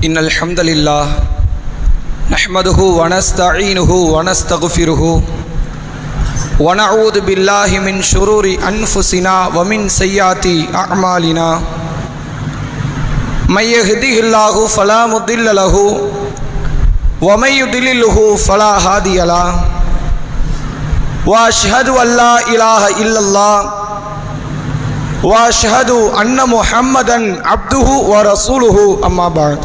إن الحمد لله نحمده ونستعينه ونستغفره ونعوذ بالله من شرور أنفسنا ومن سيئات أعمالنا من يهده الله فلا مضل له ومن يضلله فلا هادي له وأشهد أن لا إله إلا الله وأشهد أن محمدا عبده ورسوله أما بعد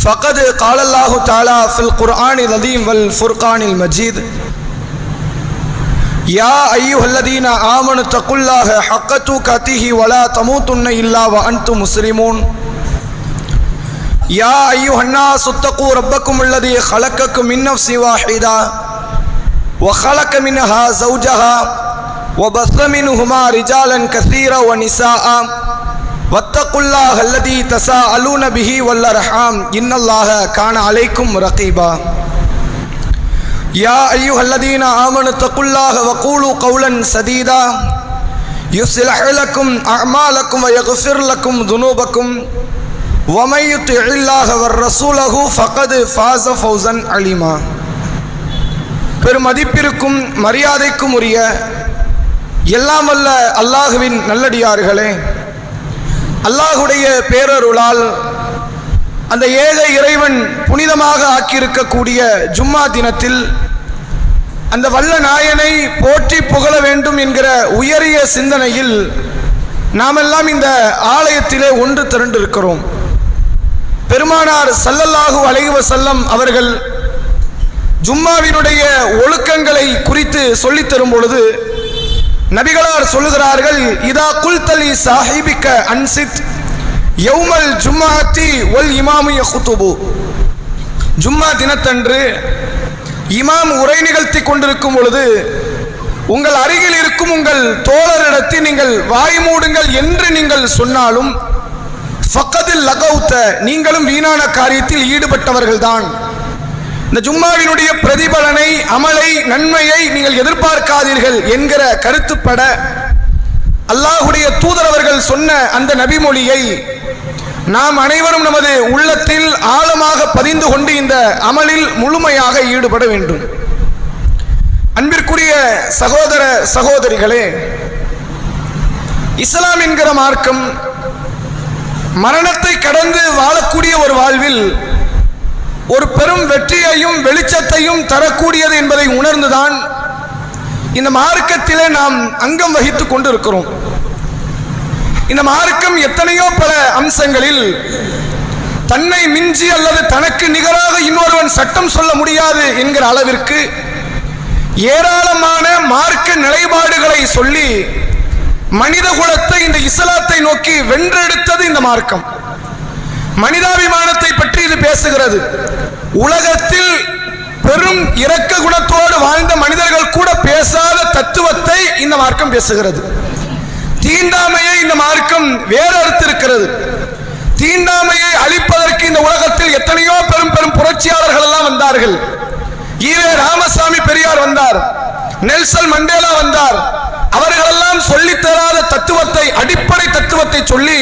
فقد قال الله تعالى في القرآن العظيم والفرقان المجيد يا أيها الذين آمنوا اتقوا الله حق تقاته ولا تموتن إلا وأنتم مسلمون يا أيها الناس اتقوا ربكم الذي خلقكم من نفس واحدة وخلق منها زوجها وبث منهما رجالا كثيرا ونساء واتقوا الله الذي تساءلون به والأرحام إن الله كان عليكم رقيبا يا أيها الذين آمنوا اتقوا الله وقولوا قولا سديدا يصلح لكم أعمالكم ويغفر لكم ذنوبكم ومن يطع الله ورسوله فقد فاز فوزا عليما பெருமதிப்பிற்கும் மரியாதைக்கும் உரிய எல்லாம் வல்ல அல்லாஹுவின் நல்லடியார்களே, அல்லாஹுடைய பேரருளால் அந்த ஏழை இறைவன் புனிதமாக ஆக்கியிருக்கக்கூடிய ஜும்மா தினத்தில் அந்த வல்ல நாயனை போற்றி புகழ வேண்டும் என்கிற உயரிய சிந்தனையில் நாமெல்லாம் இந்த ஆலயத்திலே ஒன்று திரண்டிருக்கிறோம். பெருமானார் ஸல்லல்லாஹு அலைஹி வஸல்லம் அவர்கள் ஜும்மாவினுடைய ஒழுக்கங்களை குறித்து சொல்லித் தரும் பொழுது நபிகளார் சொல்லுகிறார்கள், இதா குல்தலி சாஹிபிக்க அன்சித் யௌமல் ஜும்மாத்தி வல் இமாமு யஹுதுபு. ஜும்மா தினத்தன்று இமாம் உரை நிகழ்த்தி கொண்டிருக்கும் பொழுது உங்கள் அருகில் இருக்கும் உங்கள் தோழரிடத்தில் நீங்கள் வாய் மூடுங்கள் என்று நீங்கள் சொன்னாலும் ஃபக்கதில் லகௌத, நீங்களும் வீணான காரியத்தில் ஈடுபட்டவர்கள்தான். இந்த ஜும்மாவினுடைய பிரதிபலனை, அமலை, நன்மையை நீங்கள் எதிர்பார்க்காதீர்கள் என்கிற கருத்துப்பட அல்லாஹுடைய தூதரவர்கள் சொன்ன அந்த நபிமொழியை நாம் அனைவரும் நமது உள்ளத்தில் ஆழமாக பதிந்து கொண்டு இந்த அமலில் முழுமையாக ஈடுபட வேண்டும். அன்பிற்குரிய சகோதர சகோதரிகளே, இஸ்லாம் என்கிற மார்க்கம் மரணத்தை கடந்து வாழக்கூடிய ஒரு வாழ்வில் ஒரு பெரும் வெற்றியையும் வெளிச்சத்தையும் தரக்கூடியது என்பதை உணர்ந்துதான் இந்த மார்க்கத்திலே நாம் அங்கம் வகித்துக் கொண்டிருக்கிறோம். இந்த மார்க்கம் எத்தனையோ பல அம்சங்களில் தன்னை மிஞ்சி அல்லது தனக்கு நிகராக இன்னொருவன் சட்டம் சொல்ல முடியாது என்கிற அளவிற்கு ஏராளமான மார்க்க நிலைப்பாடுகளை சொல்லி மனித குலத்தை இந்த இஸ்லாத்தை நோக்கி வென்றெடுத்தது இந்த மார்க்கம். மனிதாபிமானத்தை பற்றி இது பேசுகிறது. உலகத்தில் பெரும் இரக்க குணத்தோடு வாழ்ந்த மனிதர்கள் கூட பேசாத தத்துவத்தை இந்த மார்க்கம் பேசுகிறது. தீண்டாமையை இந்த மார்க்கம் வேறறுத்திருக்கிறது. தீண்டாமையை அழிப்பதற்கு இந்த உலகத்தில் எத்தனையோ பெரும் பெரும் புரட்சியாளர்கள் எல்லாம் வந்தார்கள். ஈவே ராமசாமி பெரியார் வந்தார், நெல்சன் மண்டேலா வந்தார். அவர்களெல்லாம் சொல்லித்தராத தத்துவத்தை, அடிப்படை தத்துவத்தை சொல்லி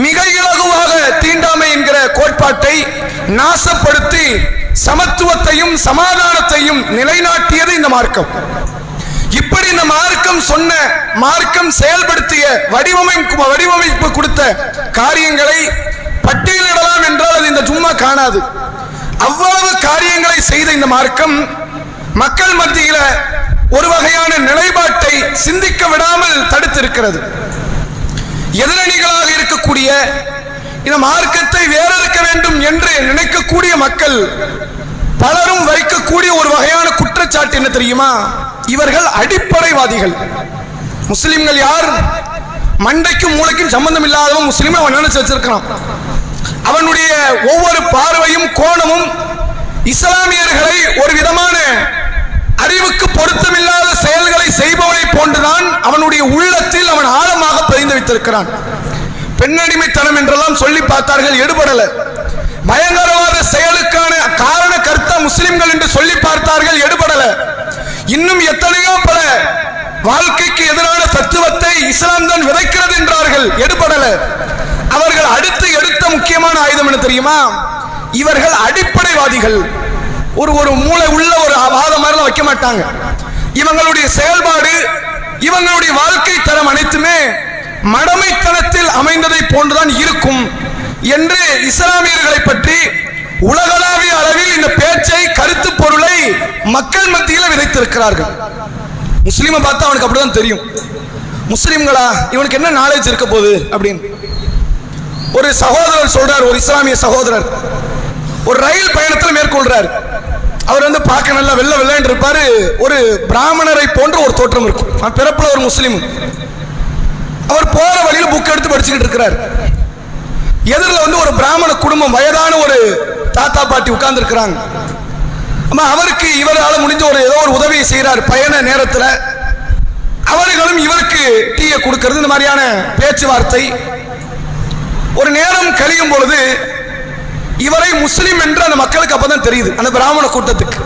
மிக இலகுவாக தீண்டாமை என்கிற கோட்பாட்டை நாசப்படுத்தி சமத்துவத்தையும் சமாதானத்தையும் நிலைநாட்டியது இந்த மார்க்கம். இப்படி இந்த மார்க்கம் சொன்ன, மார்க்கம் செயல்படுத்திய, வடிவமைப்பு கொடுத்த காரியங்களை பட்டியலிடலாம் என்றால் அது இந்த ஜும்மா காணாது. அவ்வளவு காரியங்களை செய்த இந்த மார்க்கம் மக்கள் மத்தியில் ஒரு வகையான நிலைப்பாட்டை சிந்திக்க விடாமல் தடுத்திருக்கிறது. எதிரணிகளாக இருக்கக்கூடிய இந்த மார்க்கத்தை வேறறுக்க வேண்டும் என்று நினைக்கக்கூடிய மக்கள் பலரும் வைக்கக்கூடிய ஒரு வகையான குற்றச்சாட்டு என்ன தெரியுமா? இவர்கள் அடிப்படைவாதிகள். முஸ்லிம்கள் யார்? மண்டைக்கும் மூளைக்கும் சம்பந்தம் இல்லாதவன் முஸ்லிம் அவன் நினைச்சு வச்சிருக்கான். அவனுடைய ஒவ்வொரு பார்வையும் கோணமும் இஸ்லாமியர்களை ஒரு விதமான அறிவுக்கு பொருத்தமில்லாத செயல்களை செய்பவனை போன்றுதான் அவனுடைய உள்ளத்தில் அவன் ஆழமாக பதிந்து வைத்திருக்கிறான். பெண்ணடிமைத்தனம் என்றெல்லாம் சொல்லி பார்த்தார்கள், எடுபடல. பயங்கரவாத செயலுக்கான காரண கர்த்தா முஸ்லிம்கள் என்று சொல்லி பார்த்தார்கள், எடுபடல. இன்னும் எத்தனையோ பல வாழ்க்கைக்கு எதிரான தத்துவத்தை இஸ்லாம் தான் விதைக்கிறது என்றார்கள், எடுபடல. அவர்கள் அடுத்து எடுத்த தெரியுமா? இவர்கள் அடிப்படைவாதிகள். ஒரு மூளை உள்ள ஒரு வாதம் மாதிரிலாம் வைக்க மாட்டாங்க. இவங்களுடைய செயல்பாடு, இவங்களுடைய வாழ்க்கை தரம் அனைத்துமே மடமைத்தனத்தில் அமைந்ததை போன்றுதான் இருக்கும் என்று இஸ்லாமியர்களை பற்றி உலகளாவிய அளவில் இந்த பேச்சை, கருத்து பொருளை மக்கள் மத்தியில் விதைத்திருக்கிறார்கள். முஸ்லீமை பார்த்தா அவனுக்கு அப்படிதான் தெரியும். முஸ்லீம்களா, இவனுக்கு என்ன நாலேஜ் இருக்க போகுது அப்படின்னு. ஒரு சகோதரர் சொல்றார், ஒரு இஸ்லாமிய சகோதரர் ஒரு ரயில் பயணத்தில் மேற்கொள்றார். அவர் பார்க்க நல்லா வெள்ளை வெள்ளைன்னு இருப்பாரு. ஒரு பிராமணரை போன்ற ஒரு தோற்றம் இருக்கும். பிறப்புல ஒரு முஸ்லீம். அவர் போற வழியில் புக் எடுத்து படிச்சுக்கிட்டு இருக்கிறார். எதிரில் ஒரு பிராமண குடும்பம், வயதான ஒரு தாத்தா பாட்டி உட்கார்ந்து இருக்கிறாங்க. அவருக்கு இவரால் முடிஞ்ச ஏதோ ஒரு உதவியை செய்யறார். பயண நேரத்தில் அவர்களும் இவருக்கு டீயை கொடுக்கிறது, இந்த மாதிரியான பேச்சுவார்த்தை. ஒரு நேரம் கழியும் பொழுது இவரை முஸ்லிம் என்று அந்த மக்களுக்கு அப்பதான் தெரியுது, அந்த பிராமண கூட்டத்துக்கு.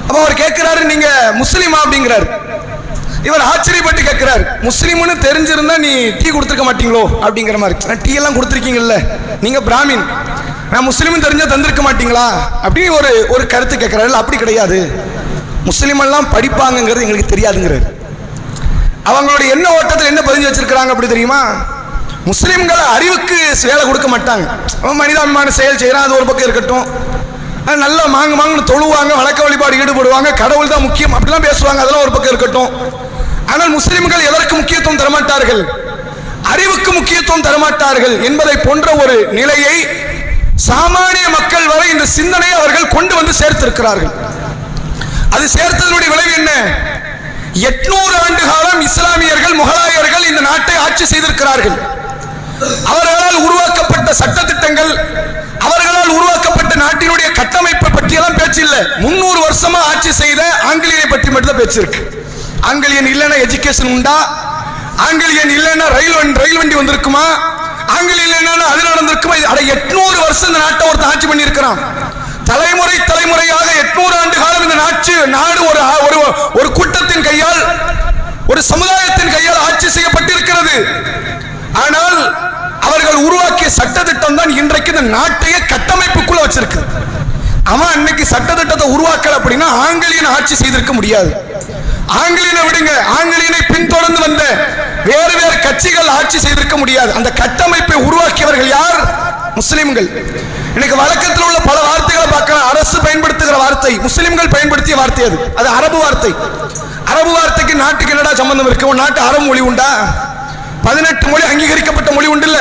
அப்ப அவர் கேட்கிறாரு, நீங்க முஸ்லிமா அப்படிங்கிறார். இவர் ஆச்சரியப்பட்டு கேட்கிறார், முஸ்லிம்னு தெரிஞ்சிருந்தா நீ டீ கொடுத்துருக்க மாட்டீங்களோ அப்படிங்கிற மாதிரி. டீ எல்லாம் கொடுத்துருக்கீங்கல்ல, நீங்க பிராமின், நான் முஸ்லிம் தெரிஞ்சா தந்திருக்க மாட்டீங்களா அப்படின்னு ஒரு கருத்து கேட்கிறாரு. அப்படி கிடையாது, முஸ்லிம் எல்லாம் படிப்பாங்கிறது எங்களுக்கு தெரியாதுங்கிறார். அவங்களுடைய என்ன ஓட்டத்தில் என்ன பதிஞ்சு வச்சிருக்கிறாங்க அப்படி தெரியுமா? முஸ்லிம்களை அறிவுக்கு வேலை கொடுக்க மாட்டாங்க. மனிதாபிமான செயல் செய்யறான், அது ஒரு பக்கம் இருக்கட்டும். நல்லா மாங்குன்னு தொழுவாங்க, வழக்க வழிபாடு ஈடுபடுவாங்க, கடவுள் தான் முக்கியம் அப்படிலாம் பேசுவாங்க, அதெல்லாம் ஒரு பக்கம் இருக்கட்டும். ஆனால் முஸ்லிம்கள் எதற்கு முக்கியத்துவம் தரமாட்டார்கள்? அறிவுக்கு முக்கியத்துவம் தரமாட்டார்கள் என்பதை போன்ற ஒரு நிலையை சாமானிய மக்கள் வரை இந்த சிந்தனையை அவர்கள் கொண்டு வந்து சேர்த்திருக்கிறார்கள். அது சேர்த்ததனுடைய விளைவு என்ன? 800 ஆண்டு காலம் இஸ்லாமியர்கள், முகலாயர்கள் இந்த நாட்டை ஆட்சி செய்திருக்கிறார்கள். அவர்களால் உருவாக்கப்பட்ட சட்ட திட்டங்கள், அவர்களால் உருவாக்கப்பட்ட நாட்டினுடைய கட்டமைப்பை பற்றியெல்லாம் பேச்சு இல்லை. 300 வருஷமா ஆட்சி செய்த ஆங்கிலேயரை பற்றி மட்டும் பேச்சு இருக்கு. ஆங்கிலேயன் இல்லைன்னா எஜுகேஷன் உண்டா? ஆங்கிலேயன் இல்லைன்னா ரயில் வண்டி வந்திருக்குமா? ஆங்கிலேயன் இல்லைன்னா அது நடந்திருக்குமா? 800 வருஷம் இந்த நாட்டை ஒருத்தர் ஆட்சி பண்ணி இருக்கிறான். தலைமுறையாக 800 ஆண்டு காலம் இந்த நாடு ஒரு கூட்டத்தின் கையால், ஒரு சமுதாயத்தின் கையால் ஆட்சி செய்யப்பட்டிருக்கிறது. ஆனால் அவர்கள் உருவாக்கிய சட்டத்திட்டம் தான் இன்றைக்கு இந்த நாட்டையே கட்டமைப்புக்குள்ள வச்சிருக்கு. அவன் அன்னைக்கு சட்டத்திட்டத்தை உருவாக்கல அப்படின்னா ஆங்கிலேயன் ஆட்சி செய்திருக்க முடியாது. ஆங்கிலேயனை விடுங்க, ஆங்கிலேயனை பின்தொடர்ந்து வந்த வேறு கட்சிகள் ஆட்சி செய்திருக்க முடியாது. அந்த கட்டமைப்பை உருவாக்கியவர்கள் யார்? முஸ்லிம்கள். இன்னைக்கு வழக்கத்தில் உள்ள பல வார்த்தைகளை பார்க்கலாம். அரசு பயன்படுத்துகிற வார்த்தை முஸ்லிம்கள் பயன்படுத்திய வார்த்தை, அது அரபு வார்த்தை. அரபு வார்த்தைக்கு நாட்டுக்கு என்னடா சம்பந்தம் இருக்கு? ஒரு நாட்டு அரபு மொழி உண்டா? 18 மொழி அங்கீகரிக்கப்பட்ட மொழி உண்டு இல்ல?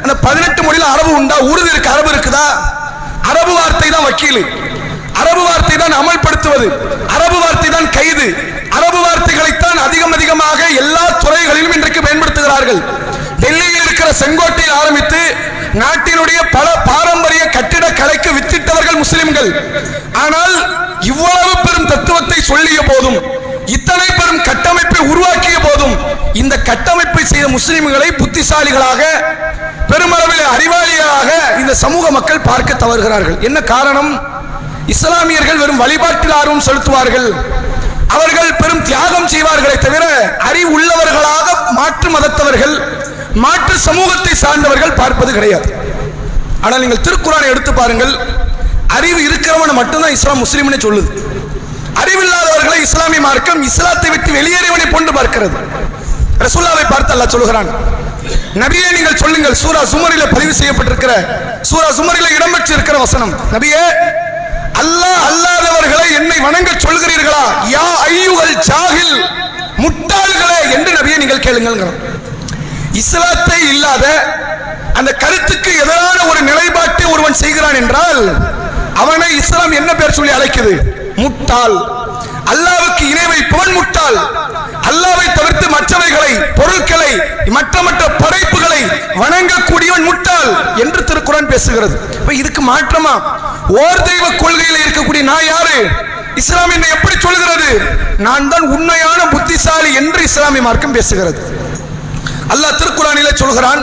அந்த 18 மொழியில அரபு உண்டா? உருது இருக்கு, அரபு இருக்குதா? அரபு வார்த்தை தான் வக்கீல், அரபு வார்த்தை தான் அமல்படுத்துவது, அரபு வார்த்தை தான் கைது, அரபு வார்த்தைகளைத்தான் அதிகமாக எல்லா துறைகளிலும் இன்றைக்கு பயன்படுத்துகிறார்கள். டெல்லியில் இருக்கிற செங்கோட்டையில் ஆரம்பித்து நாட்டினுடைய பல பாரம்பரிய கட்டிட கலைக்கு வித்திட்டவர்கள் முஸ்லிம்கள். ஆனால் இவ்வளவு பெரும் தத்துவத்தை சொல்லிய போதும், இத்தனை பெரும் கட்டமைப்பை உருவாக்கிய போதும், இந்த கட்டமைப்பை செய்த முஸ்லிம்களை புத்திசாலிகளாக, பெருமளவில் அறிவாளிகளாக இந்த சமூக மக்கள் பார்க்க தவறுகிறார்கள். என்ன காரணம்? இஸ்லாமியர்கள் வெறும் வழிபாட்டில் ஆர்வம் செலுத்துவார்கள், அவர்கள் பெரும் தியாகம் செய்வார்களை தவிர அறிவுள்ளவர்களாக மாற்று மதத்தவர்கள், மாற்று சமூகத்தை சார்ந்தவர்கள் பார்ப்பது கிடையாது. ஆனால் நீங்கள் திருக்குர்ஆனை எடுத்து பாருங்கள், அறிவு இருக்கிறவன மட்டும்தான் இஸ்லாம் முஸ்லிம்னே சொல்லுது. அறிவில்லாதவர்களை இஸ்லாமிய மார்க்கம் இஸ்லாத்தை விட்டு வெளியேறியவனை போன்று பார்க்கிறது. ரசூலுல்லாஹ்வை பார்த்து அல்லாஹ் சொல்கிறான், நபியே நீங்கள் சொல்லுங்கள். சூரா சுமரில பதிவு செய்யப்பட்டிருக்கிற, சூரா சுமரில இடம்பெற்றிருக்கிற வசனம், நபியே அல்லாஹ் அல்லாதவர்களை என்னை வணங்க சொல்கிறீர்களா? யா அய்யுஹல் ஜாஹில், முட்டாள்களே என்று நபியே நீங்கள் கேளுங்கள். இஸ்லாத்தை இல்லாத அந்த கருத்துக்கு எதிரான ஒரு நிலைப்பாட்டை ஒருவன் செய்கிறான் என்றால் அவனை இஸ்லாம் என்ன பேர் சொல்லி அழைக்குது? முட்டாள். அல்லாஹ்வுக்கு இணை வைப்பவன் முட்டாள். அல்லாஹ்வை தவிர்த்து மற்றவைகளை, பொருட்களை, மற்ற படைப்புகளை வணங்கக்கூடியவன் முட்டாள் என்று திருக்குர்ஆன் பேசுகிறது. இதுக்கு மாற்றமா ஓர் தெய்வ கொள்கையில் இருக்கக்கூடிய நான் யாரு? இஸ்லாம் என்னை எப்படி சொல்கிறது? நான் தான் உண்மையான புத்திசாலி என்று இஸ்லாமிய மார்க்கம் பேசுகிறது. அல்லாஹ் திருக்குர்ஆனிலே சொல்கிறான்,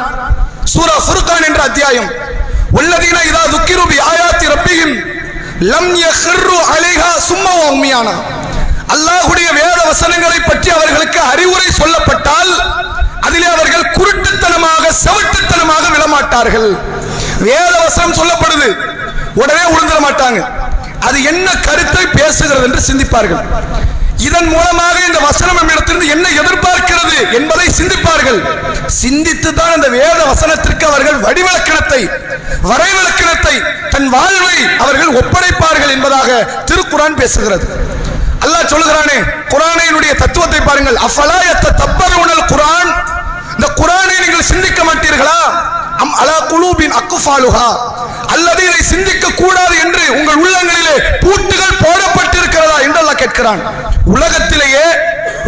சூரா ஃபுர்கான் என்ற அத்தியாயம், வல்லதீன இதா துக்கிரு பி ஆயாத்தி ரப்பிஹிம் லம் யഖ்ரு அலைஹா சும்மா உம்மியானா. அல்லாஹ்வுடைய வேத வசனங்களை பற்றி அவர்களுக்கு அறிவுரை சொல்லப்பட்டால் அதிலே அவர்கள் குருட்டுத்தனமாக, செவிட்டுத்தனமாக விழமாட்டார்கள். வேத வசனம் சொல்லப்படுது, உடனே உழுந்துட மாட்டாங்க. அது என்ன கருத்தை பேசுகிறது என்று சிந்திப்பார்கள். இதன் மூலமாக இந்த வசனம் நம்மிடத்திலிருந்து என்ன எதிர்பார்க்கிறது என்பதை சிந்திப்பார்கள். சிந்தித்து தான் அந்த வேத வசனத்திற்கு அவர்கள் வடிவிலக்கணத்தை, வரைவிலக்கணத்தை, தன் வாழ்வை அவர்கள் ஒப்படைப்பார்கள் என்பதாக திருக்குர்ஆன் பேசுகிறது. அல்லாஹ் சொல்லுகிறானே, குர்ஆனினுடைய தத்துவத்தை பாருங்கள். அஃபலா யத்ததப்பருனல் குர்ஆன், இந்த குர்ஆனை நீங்கள் சிந்திக்க மாட்டீர்களா? அம் அலா குலூபின் அக்ஃபாலுஹா, அல்லது இதை சிந்திக்க கூடாது என்று உங்கள் உள்ளங்களிலே பூட்டுகள் போடப்பட்டிருக்கிறதா என்று அல்லாஹ் கேட்கிறான். உலகத்திலேயே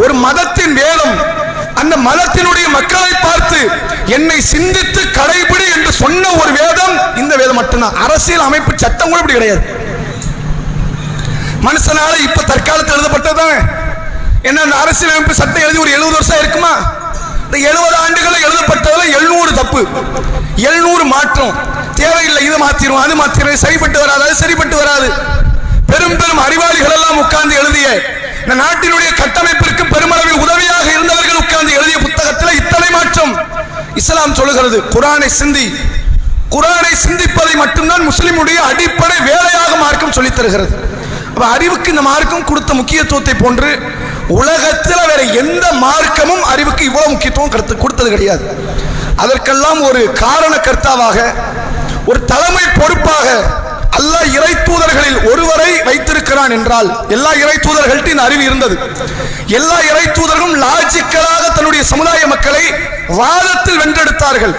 ஒரு மதத்தின் வேதம் அந்த மதத்தினுடைய மக்களை பார்த்து என்னை சிந்தித்து கடைபிடி என்று சொன்ன ஒரு வேதம் இந்த வேதம் மட்டும்தான். அரசியல் அமைப்பு சட்டம் கூட இப்படி கிடையாது. மனுஷனால இப்ப தற்காலத்தில் எழுதப்பட்டதானே என்ன, அந்த அரசியல் அமைப்பு சட்டம் எழுதி ஒரு 70 வருஷம் இருக்குமா? இந்த 70 ஆண்டுகள் எழுதப்பட்டதுல 700 தப்பு, 700 மாற்றம் தேவையில்லை. இது மாத்திரும், அது மாத்திரும், சரிப்பட்டு வராது, அது சரிப்பட்டு வராது. பெரும் பெரும் அறிவாளிகள் எல்லாம் உட்கார்ந்து எழுதிய, இந்த நாட்டினுடைய கட்டமைப்பிற்கு பெருமளவில் உதவியாக இருந்தவர்கள் உட்கார்ந்து எழுதிய புத்தகத்தில் இத்தனை மாற்றம். இஸ்லாம் சொல்லுகிறது, குர்ஆனை சிந்தி. குர்ஆனை சிந்திப்பதை மட்டும்தான் முஸ்லிமுடைய அடிப்படை வேலையாக மார்க்கம் சொல்லித் தருகிறது. அப்ப அறிவுக்கு இந்த மார்க்கம் கொடுத்த முக்கியத்துவத்தை போன்று உலகத்தில் வேற எந்த மார்க்கமும் அறிவுக்கு இவ்வளவு முக்கியத்துவம் கொடுத்தது கிடையாது. அதற்கெல்லாம் ஒரு காரண கர்த்தாவாக, ஒரு தலைமை பொறுப்பாக அல்லாஹ் இறை தூதர்களில் ஒருவரை வைத்திருக்கிறான் என்றால், எல்லா இறை தூதர்கள்ட்ட இந்த அறிவு இருந்தது. எல்லா இறை தூதர்களும் லாஜிக்கலாக தன்னுடைய சமுதாய மக்களை வாதத்தில் வென்றெடுத்தார்கள்.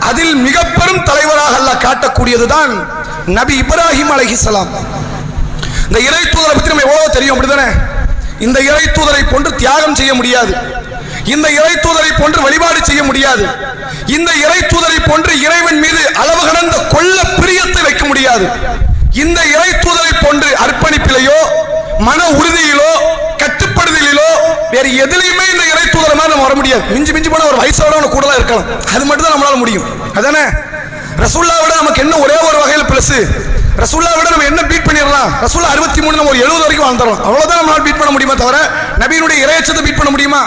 அதில் மிக பெரும் தலைவராக அல்லாஹ் காட்டக்கூடியதுதான் நபி இப்ராஹிம் அலைஹிஸ்ஸலாம். இந்த இறை தூதரை பற்றி நம்ம எவ்வளவு தெரியும், அப்படிதானே? இந்த இறை தூதரை போன்று தியாகம் செய்ய முடியாது, இந்த இறை தூதரை போன்று வழிபாடு செய்ய முடியாது, இந்த இறை தூதரை போன்று இறைவன் மீது அளவு கடந்த கொள்ள பிரியத்தை வைக்க முடியாது. இந்த இறை தூதரை போன்று அர்ப்பணிப்பிலேயோ மன உறுதியிலோ கட்டுப்படுதலிலோ வேறு எதிலையுமே இந்த இறை தூதரை மாதிரி நம்ம வர முடியாது. மிஞ்சி மிஞ்சி போன ஒரு வயசோட கூட இருக்கலாம், அது மட்டும் தான் நம்மளால முடியும். அதானே ரசூலுல்லாஹ்விட நமக்கு என்ன ஒரே ஒரு வகையில் பிளஸ், ரசூலுல்லாஹ்விட நம்ம என்ன பீட் பண்ணிடலாம்? ரசூலுல்லாஹ் 63 நம்ம ஒரு 70 வரைக்கும் வாழ்ந்துறோம், அவ்வளவுதான் நம்மளால பீட் பண்ண முடியுமா தவிர நபியினுடைய இறையச்சத்தை பீட் பண்ண முடியுமா?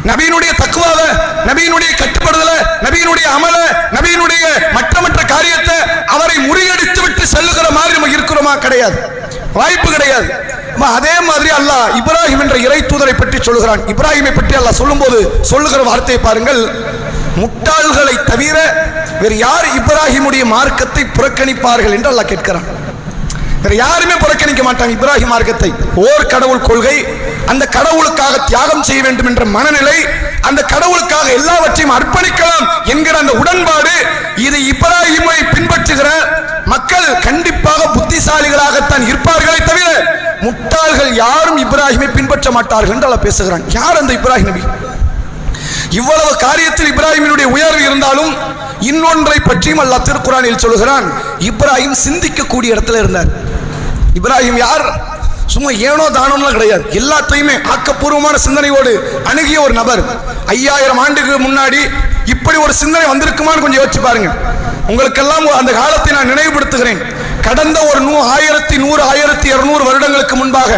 நபியினுடைய தக்வாவை, நபியினுடைய கட்டுப்படுதலை, நபியினுடைய அமல, நபியினுடைய மற்ற காரியத்தை அவரை முறியடித்து விட்டு செல்லுகிற மாதிரி நம்ம இருக்கிறோமா? கிடையாது, வாய்ப்பு கிடையாது. அதே மாதிரி அல்லாஹ் இப்ராஹிம் என்ற இறை தூதரை பற்றி சொல்லுகிறான். இப்ராஹிமை பற்றி அல்லாஹ் சொல்லும்போது சொல்லுகிற வார்த்தையை பாருங்கள். முட்டாள்களை தவிர வேறு யார் இப்ராஹிமுடைய மார்க்கத்தை புறக்கணிப்பார்கள் என்று அல்லாஹ் கேட்கிறான். வேற யாருமே புறக்கணிக்க மாட்டாங்க இப்ராஹிம் மார்க்கத்தை. ஓர் கடவுள் கொள்கை, அந்த கடவுளுக்காக தியாகம் செய்ய வேண்டும் என்ற மனநிலை, அந்த கடவுளுக்காக எல்லாவற்றையும் அர்ப்பணிக்கலாம் என்கிற அந்த உடன்பாடு, இது இப்ராஹிமை பின்பற்றுகிற மக்கள் கண்டிப்பாக புத்திசாலிகளாகத்தான் இருப்பார்களே தவிர முட்டாள்கள் யாரும் இப்ராஹிமை பின்பற்ற மாட்டார்கள் என்று அல்லாஹ் பேசுகிறான். யார் அந்த இப்ராஹிம் நபி? இவ்வளவு காரியத்தில் இப்ராஹிமினுடைய உயர்வு இருந்தாலும் இன்னொன்றை பற்றியும் அல்லாஹ் திருக்குர்ஆனில் சொல்கிறான். இப்ராஹிம் சிந்திக்கக்கூடிய இடத்துல இருந்தார். இப்ராஹிம் யார்? சும்மா ஏனோ தானோம்லாம் கிடையாது, எல்லாத்தையுமே ஆக்கப்பூர்வமான சிந்தனையோடு அணுகிய ஒரு நபர். 5000 ஆண்டுக்கு முன்னாடி இப்படி ஒரு சிந்தனை வந்திருக்குமான்னு கொஞ்சம் யோசிச்சு பாருங்க. உங்களுக்கெல்லாம் அந்த காலத்தை நான் நினைவுபடுத்துகிறேன். கடந்த ஒரு 1100 1200 வருடங்களுக்கு முன்பாக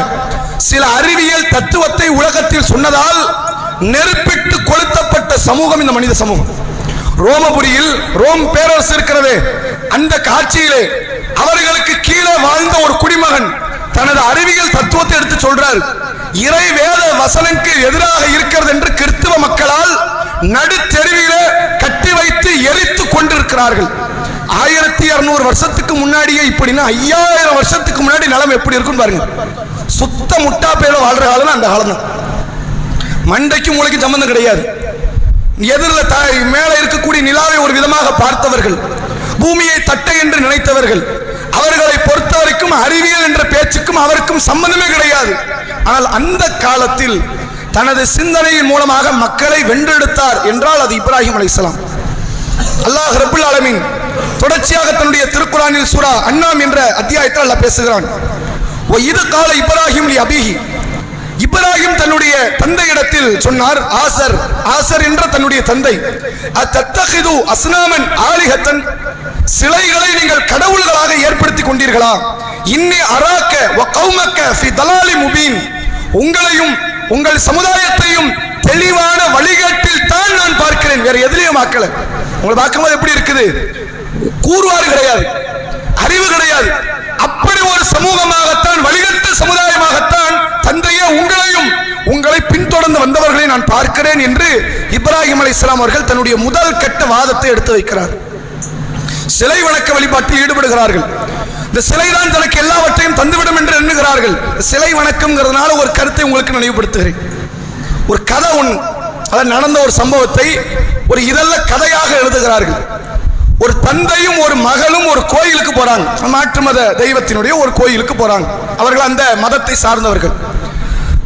சில அறிவியல் தத்துவத்தை உலகத்தில் சொன்னதால் நெருப்பிட்டு கொளுத்தப்பட்ட சமூகம் இந்த மனித சமூகம். ரோமபுரியில் ரோம் பேரரசு இருக்கிறது, அந்த காட்சியிலே அவர்களுக்கு கீழே வாழ்ந்த ஒரு குடிமகன் தனது அறிவியல் தத்துவத்தை எடுத்து சொல்றார். இறை வேத வசனங்களுக்கு எதிராக இருக்கிறது என்று கிறிஸ்தவ மக்களால் நடுத்தெருவிலே கட்டி வைத்து எரித்து கொண்டிருக்கிறார்கள். 1200 வருஷத்துக்கு முன்னாடியே இப்படின்னா 5000 வருஷத்துக்கு முன்னாடி நிலைமை எப்படி இருக்கும் பாருங்க. சுத்த முட்டா பேர வாழ்ற காலம் அந்த காலம் தான். மண்டைக்கு மூளைக்கு சம்பந்தம் கிடையாது. எதிரில் மேலே இருக்கக்கூடிய நிலாவை ஒரு விதமாக பார்த்தவர்கள், பூமியை தட்டை என்று நினைத்தவர்கள், அவர்களை பொறுத்தவரைக்கும் அறிவியல் என்ற பேச்சுக்கும் அவருக்கும் சம்பந்தமே கிடையாது. ஆனால் அந்த காலத்தில் தனது சிந்தனையின் மூலமாக மக்களை வென்றெடுத்தார் என்றால் அது இப்ராஹிம் அலைஹிஸ்ஸலாம். அல்லாஹ் ரப்புல் ஆலமீன் தொடர்ச்சியாக தன்னுடைய திருக்குர்ஆனில் சூரா அன்ஆம் என்ற அத்தியாயத்தில் அல்லாஹ் பேசுகிறான். ஓ இது கால இப்ராஹிம் லி அபீஹி, இப்ராஹிம் தன்னுடைய தந்தையிடத்தில் சொன்னார். ஆசர் என்ற தன்னுடைய தந்தை, அத்தத்தகிது அஸ்னாமன் ஆலிஹத்தன், சிலைகளை நீங்கள் கடவுள்களாக ஏற்படுத்திக் கொண்டீர்களா? இன்னி அராக்க வ கௌமக்க ஃபி தலாலி முபீன், உங்களையும் உங்கள் சமுதாயத்தையும் தெளிவான வழிகாட்டில் தான் நான் பார்க்கிறேன், வேற எதிலையும் பார்க்கல. உங்களை பார்க்கும்போது எப்படி இருக்குது? கூறுவாறு கிடையாது, அறிவு கிடையாது. அப்படி ஒரு சமூகமாகத்தான், வழிகட்ட சமுதாயமாகத்தான் தந்தையே உங்களையும் உங்களை பின்தொடர்ந்து வந்தவர்களை நான் பார்க்கிறேன் என்று இப்ராஹிம் அலைஹிஸ்ஸலாம் அவர்கள் தன்னுடைய முதல் கட்ட வாதத்தை எடுத்து வைக்கிறார். சிலை வணக்க வழிபாட்டில் ஈடுபடுகிறார்கள். இந்த சிலைதான் தனக்கு எல்லாவற்றையும் தந்துவிடும் என்று எண்ணுகிறார்கள். சிலை வணக்கம்ங்கிறதுனால ஒரு கருத்தை உங்களுக்கு நினைவுபடுத்துகிறேன். ஒரு கதை ஒன்று, அதாவது நடந்த ஒரு சம்பவத்தை ஒரு இதழ கதையாக எழுதுகிறார்கள். ஒரு தந்தையும் ஒரு மகளும் ஒரு கோயிலுக்கு போறாங்க. மாற்று மத தெய்வத்தினுடைய ஒரு கோயிலுக்கு போறாங்க. அவர்கள் அந்த மதத்தை சார்ந்தவர்கள்.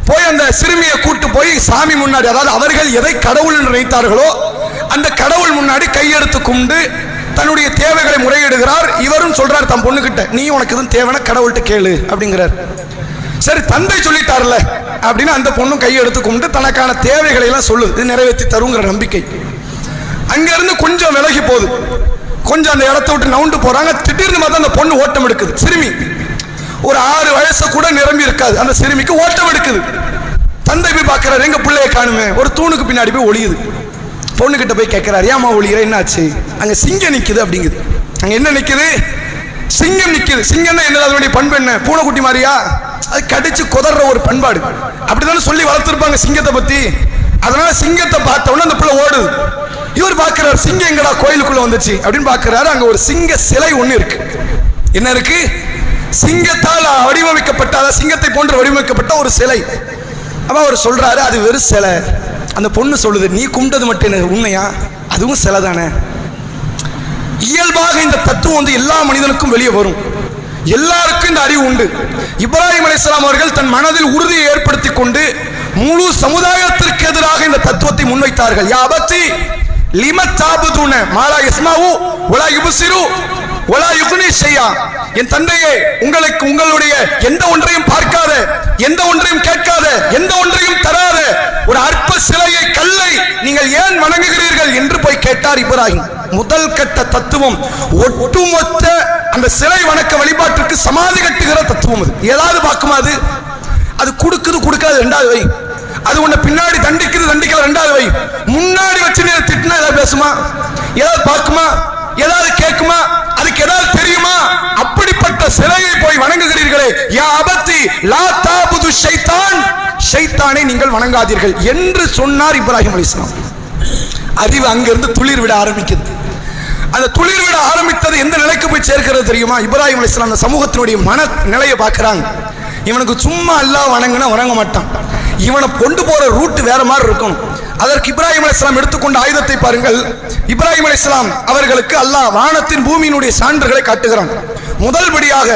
போய் அந்த சிறுமியை கூட்டு போய் சாமி முன்னாடி, அதாவது அவர்கள் எதை கடவுள் நினைத்தார்களோ அந்த கடவுள் முன்னாடி கையெடுத்து கும்பிட்டு தன்னுடைய தேவைகளை முறையிடுகிறார். இவரும் சொல்றார் தம் பொண்ணுகிட்ட, நீ உனக்கு எதுவும் தேவைன்னா கடவுள்கிட்ட கேளு அப்படிங்கிறார். சரி, தந்தை சொல்லிட்டார்ல அப்படின்னு அந்த பொண்ணும் கையெடுத்து கும்பிட்டு தனக்கான தேவைகளை எல்லாம் சொல்லுது, இது நிறைவேற்றி தருங்கிற நம்பிக்கை. அங்கிருந்து கொஞ்சம் விலகி போகுது. கொஞ்சம் அந்த இடத்த விட்டு நவுண்டு போறாங்க. திடீர்னு பார்த்தா அந்த பொண்ணு ஓட்டம் எடுக்குது. சிறுமி ஒரு 6 வயசு கூட நிரம்பி இருக்காது. அந்த சிறுமிக்கு ஓட்டம் எடுக்குது. தந்தை போய் பார்க்கிறாரு, எங்க பிள்ளைய காணுமே. ஒரு தூணுக்கு பின்னாடி போய் ஒளியுது. பொண்ணுகிட்ட போய் கேட்கிறாரு, ஏமா ஒளிகிற, என்னாச்சு? அங்க சிங்கம் நிக்குது அப்படிங்குது. அங்க என்ன நிக்குது? சிங்கம் நிக்குது. சிங்கம்னா என்ன? அதனுடைய பண்பு என்ன? பூனைக்குட்டி மாதிரியா? அது கடிச்சு குதற ஒரு பண்பாடு. அப்படித்தானே சொல்லி வளர்த்திருப்பாங்க சிங்கத்தை பத்தி. அதனால சிங்கத்தை பார்த்த உடனே அந்த பிள்ளை ஓடுது. இவர் பார்க்கிறார், சிங்கம் எங்கடா கோயிலுக்குள்ள வந்துச்சு அப்படின்னு பார்க்கிறாரு. அங்க ஒரு சிங்க சிலை ஒண்ணு இருக்கு. என்ன இருக்கு? சிங்கத்தால் வடிவமைக்கப்பட்ட, அதாவது சிங்கத்தை போன்று வடிவமைக்கப்பட்ட ஒரு சிலை. அப்ப அவர் சொல்றாரு, அது வெறும் சிலை. அந்த பொண்ணு சொல்லுது, நீ கும்பிட்டது மட்டும் எனக்கு உண்மையா? அதுவும் சிலை தானே. இயல்பாக இந்த தத்துவம் வந்து எல்லா மனிதனுக்கும் வெளியே வரும். எல்லாருக்கும் இந்த அறிவு உண்டு. இப்ராஹிம் அலைஹிஸ்ஸலாம் அவர்கள் தன் மனதில் உறுதியை ஏற்படுத்தி கொண்டு முழு சமுதாயத்திற்கு எதிராக இந்த தத்துவத்தை முன்வைத்தார்கள். யா அபத்தி லிம தாபுதுன மாலா யஸ்மாஉ வலா யுப்சிரு வலா யுக்னி ஷையா. என் தந்தையே, உங்களுக்கு உங்களுடைய எந்த ஒன்றையும் பார்க்காத, எந்த ஒன்றையும் கேட்காத, எந்த ஒன்றையும் தராத ஒரு அற்ப சிலையை, கல்லை நீங்கள் ஏன் வணங்குகிறீர்கள் என்று போய் கேட்டார் இப்ராஹிம். முதல் கட்ட தத்துவம் ஒட்டுமொத்த அந்த சிலை வணக்க வழிபாட்டிற்கு சமாதி கட்டுகிற தத்துவம். அது ஏதாவது பார்க்குமா? அது கொடுக்குது கொடுக்காது ரெண்டாவது வை. அது உன்னை பின்னாடி தண்டிக்குது தண்டிக்கல ரெண்டாவது வை. முன்னாடி வச்சு நீ திட்டினா ஏதாவது பேசுமா? ஏதாவது பார்க்குமா? ஏதாவது கேட்குமா? அதுக்கு ஏதாவது தெரியுமா? அப்படிப்பட்ட சிலையை போய் வணங்குகிறீர்களே, யா அபத்தி லா தாபுது ஷைத்தான், ஷைத்தானை நீங்கள் வணங்காதீர்கள் என்று சொன்னார் இப்ராஹிம் அலைஹிஸ்ஸலாம். அறிவு அங்கிருந்து துளிர் விட ஆரம்பிக்குது. அந்த துளிர் விட ஆரம்பித்தது எந்த நிலைக்கு போய் சேர்க்கிறது தெரியுமா? இப்ராஹிம் அலைஹிஸ்ஸலாம் அந்த சமூகத்தினுடைய மன நிலையை பார்க்கிறாங்க. இவனுக்கு சும்மா அல்லாஹ் வணங்குனா வணங்க மாட்டான். இவனை கொண்டு போற ரூட் வேற மாதிரி இருக்கும். அதற்கு இப்ராஹிம் அலைஹிஸ்ஸலாம் எடுத்துக்கொண்ட ஆயுதத்தை பாருங்கள். இப்ராஹிம் அலைஹிஸ்ஸலாம் அவர்களுக்கு அல்லாஹ் வானத்தின் பூமியினுடைய சான்றுகளை காட்டுகிறான். முதல் படியாக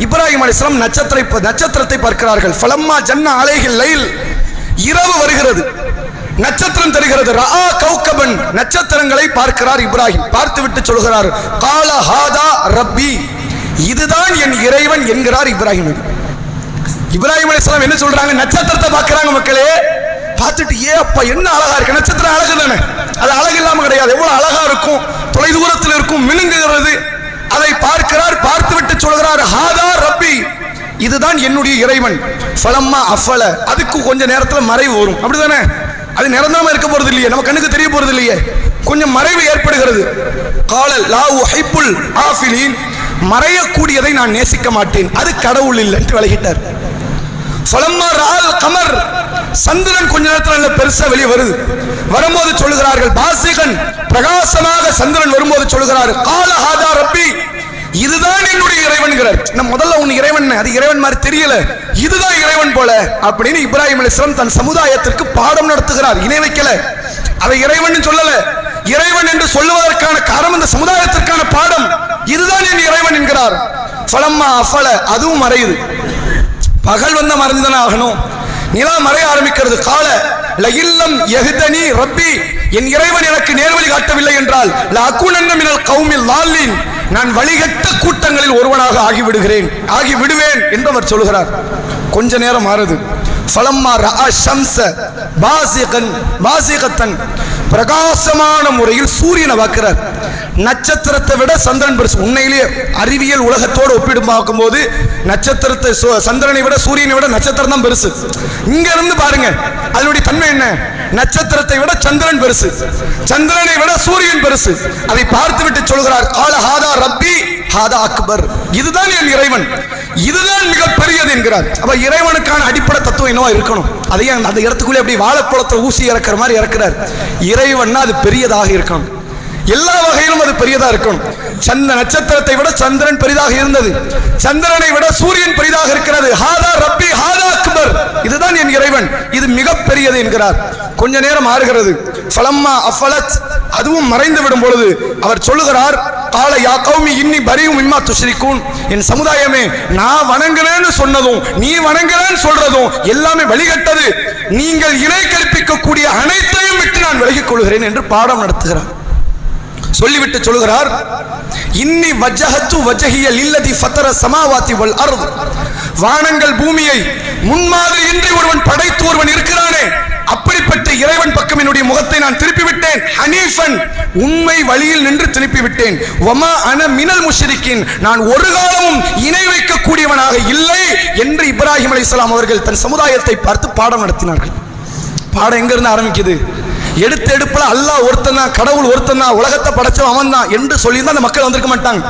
இப்ராஹிம் அலைஹிஸ்ஸலாம் நட்சத்திரத்தை பார்க்கிறார்கள். ஃபலம்மா ஜன்னா அலைஹில் லைல், இரவு வருகிறது, நட்சத்திரம் தெரிகிறது. ரஆ கௌகபன், நட்சத்திரங்களை பார்க்கிறார் இப்ராஹிம். பார்த்துவிட்டு சொல்கிறார், கால ஹாதா ரப்பி, இதுதான் என் இறைவன் என்கிறார் இப்ராஹிம். இப்ராஹிம் அலைஹிஸ்ஸலாம் என்ன சொல்றாங்க? நட்சத்திரத்தை பார்க்கிறாங்க. மக்களே பார்த்துட்டு, ஏ அப்பா என்ன அழகா இருக்கு. நட்சத்திரம் அழகு தானே, அது அழகு இல்லாம கிடையாது. எவ்வளவு அழகா இருக்கும், தொலை தூரத்தில் இருக்கும், மினுங்குகிறது. அதை பார்க்கிறார். பார்த்துவிட்டு சொல்கிறார், ஹாதா ரப்பி, இதுதான் என்னுடைய இறைவன். ஃபலம்மா அஃபல, அதுக்கு கொஞ்ச நேரத்தில் மறைவு வரும். அப்படிதானே? அது நிரந்தரமா இருக்க போறது இல்லையே, நம்ம கண்ணுக்கு தெரிய போறது இல்லையே, கொஞ்சம் மறைவு ஏற்படுகிறது. காலல் லா உஹிப்புல் ஆஃபிலீன், மறையக்கூடியதை நான் நேசிக்க மாட்டேன், அது கடவுள் இல்லை என்று விலகிட்டார். ஃபலம்மா ரஅல் கமர், சந்திரன் கொஞ்ச நேரத்தில் நல்ல பெருசா வெளியே வருது. வரும்போது சொல்லுகிறார்கள், பாசிகன், பிரகாசமாக சந்திரன் வரும்போது சொல்லுகிறார், கால ஹாதா ரப்பி, இதுதான் என்னுடைய இறைவன்கிறார். நம்ம முதல்ல உன் இறைவன், அது இறைவன் மாதிரி தெரியல, இதுதான் இறைவன் போல அப்படின்னு இப்ராஹிம் அலைஹிஸ்ஸலாம் தன் சமுதாயத்திற்கு பாடம் நடத்துகிறார். இணை வைக்கல, அதை இறைவன் சொல்லல. இறைவன் என்று சொல்லுவதற்கான காரணம் இந்த சமுதாயத்திற்கான பாடம். இதுதான் என் இறைவன் என்கிறார். ஃபலம்மா அஃபல, அதுவும் மறையுது. பகல் வந்த மறைந்துதானே ஆகணும். நிலா மறைய ஆரம்பிக்கிறது. கால லஇல்லம் யஹ்தனி ரப்பி, என் இறைவன் எனக்கு நேர்வழி காட்டவில்லை என்றால் லஅகுனன்ன மினல் கௌமில் லாலின், நான் வழிகட்ட கூட்டங்களில் ஒருவனாக ஆகிவிடுவேன் என்று அவர் சொல்கிறார். கொஞ்ச நேரம் மாறுது. ஃபலம்மா ரஅ ஷம்ஸ பாசிகத்தன், பிரகாசமான முறையில் சூரியனை பார்க்கிறார். நட்சத்திரத்தை விட சந்திரன் பெருசு. உண்மையிலேயே அறிவியல் உலகத்தோடு ஒப்பிட்டு பார்க்கும்போது நட்சத்திரத்தை சந்திரனை விட சூரியனை விட நட்சத்திரம் தான் பெருசு. இங்க இருந்து பாருங்க அதனுடைய தன்மை என்ன? நட்சத்திரத்தை விட சந்திரன் பெருசு, சந்திரனை விட சூரியன் பெருசு. அதை பார்த்து விட்டு சொல்கிறார், கால ஹாதா ரப்பி ஹாதா அக்பர், இதுதான் என் இறைவன், இதுதான் மிக பெரியது என்கிறார். அப்ப இறைவனுக்கான அடிப்படை தத்துவம் என்னவா இருக்கணும்? அதையே அந்த இடத்துக்குள்ளே அப்படி வாழைப்பழத்தை ஊசி இறக்குற மாதிரி இறக்குறார். இறைவன்னா அது பெரியதாக இருக்கணும், எல்லா வகையிலும் அது பெரியதா இருக்கும். நட்சத்திரத்தை விட சந்திரன் பெரிதாக இருந்தது, சந்திரனை விட சூரியன் பெரிதாக இருக்கிறது. ஹாதா ரப்பி ஹாதா அக்பர், இதுதான் என் இறைவன், இது மிக பெரியது என்கிறார். கொஞ்ச நேரம் ஆறுகிறது. ஃபலம்மா அஃபலத், அதுவும் மறைந்து விடும் பொழுது அவர் சொல்லுகிறார், கால யா கௌமி இன்னி பரியும் மிம்மா துஷ்ரிகூன், என் சமுதாயமே நான் வணங்குறேன்னு சொன்னதும் நீ வணங்குறேன்னு சொல்றதும் எல்லாமே வழிகட்டது, நீங்கள் இணை கற்பிக்கக்கூடிய அனைத்தையும் விட்டு நான் விலகிக் கொள்கிறேன் என்று பாடம் நடத்துகிறார். சொல்லிவிட்டு சொல்கிறார், இன்னி வஜ்ஜஹத்து வஜ்ஹிய லில்லதி ஃபதர ஸமாவாதி வல் அர்த், வானங்கள் பூமியை முன்மாதிரியின்றி ஒருவன் படைத்து ஒருவன் இருக்கிறானே, அப்படிப்பட்ட இறைவன் பக்கம் என்னுடைய முகத்தை நான் திருப்பி விட்டேன். ஹனீஃபன், உண்மை வழியில் நின்று திருப்பி விட்டேன். வமா அன மினல் முஷ்ரிக்கின், நான் ஒரு காலமும் இணை வைக்கக்கூடியவனாக இல்லை என்று இப்ராஹிம் அலைஹிஸ்ஸலாம் அவர்கள் தன் சமுதாயத்தை பார்த்து பாடம் நடத்தினார்கள். பாடம் எங்க இருந்து ஆரம்பிக்குது? எடுத்த எடுப்புல அல்லாஹ் ஒருத்தன் தான், கடவுள் ஒருத்தன் தான், உலகத்தை படைச்சவன் அவன் தான் என்று சொல்லி தான் அந்த மக்கள் வந்திருக்க மாட்டாங்க.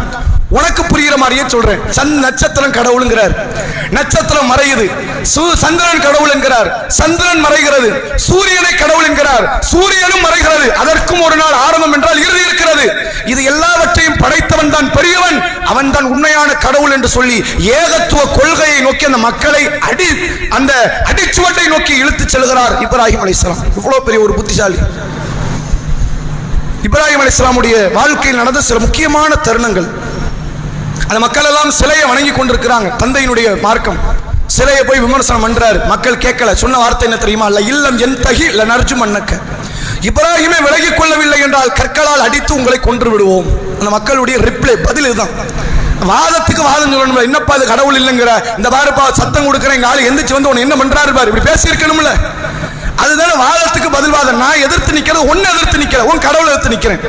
உனக்கு புரிகிற மாதிரியே சொல்றேன். நட்சத்திரம் கடவுளுங்கிறார், நட்சத்திரம் மறையுது. சந்திரன் கடவுள் என்கிறார், சந்திரன் மறைகிறது. சூரியனை கடவுள் என்கிறார், சூரியனும் மறைகிறது. அதற்கும் ஒரு நாள் ஆரம்பம் என்றால் இறுதி இருக்கிறது. இது எல்லாவற்றையும் படைத்தவன் தான் பெரியவன், அவன் தான் உண்மையான கடவுள் என்று சொல்லி ஏகத்துவ கொள்கையை நோக்கி அந்த மக்களை அந்த அடிச்சுவட்டை நோக்கி இழுத்துச் செல்கிறார் இப்ராஹிம் அலைஹிஸ்ஸலாம். இவ்வளவு பெரிய ஒரு புத்திசாலி. இப்ராஹிம் அலைஹிஸ்ஸலாமுடைய வாழ்க்கையில் நடந்த சில முக்கியமான தருணங்கள். அந்த மக்கள் எல்லாம் சிலையை வணங்கி கொண்டிருக்கிறாங்க. தந்தையினுடைய மார்க்கம், சிலையை போய் விமர்சனம் பண்றாரு. மக்கள் கேட்கல. சொன்ன வார்த்தை என்ன தெரியுமா? இல்ல இல்லம் என் தகி இல்ல நர்ஜு மன்னக்க, இப்ராஹிமை விலகிக் கொள்ளவில்லை என்றால் கற்களால் அடித்து உங்களை கொன்று விடுவோம். அந்த மக்களுடைய ரிப்ளை, பதில் இதுதான். வாதத்துக்கு வாதம் சொல்லணும். என்னப்பா இது கடவுள் இல்லைங்கிற, இந்த பாருப்பா சத்தம் கொடுக்குறேன், எங்க ஆளு எந்திரிச்சு வந்து உன்னை என்ன பண்றாரு பாரு, இப்படி பேசி இருக்கணும்ல. அதுதானே வாதத்துக்கு பதில் வாதம். நான் எதிர்த்து நிக்கிறது ஒன்னு எதிர்த்து நிக்கிறேன், உன் கடவுளை எதிர்த்து நிக்கிறேன்.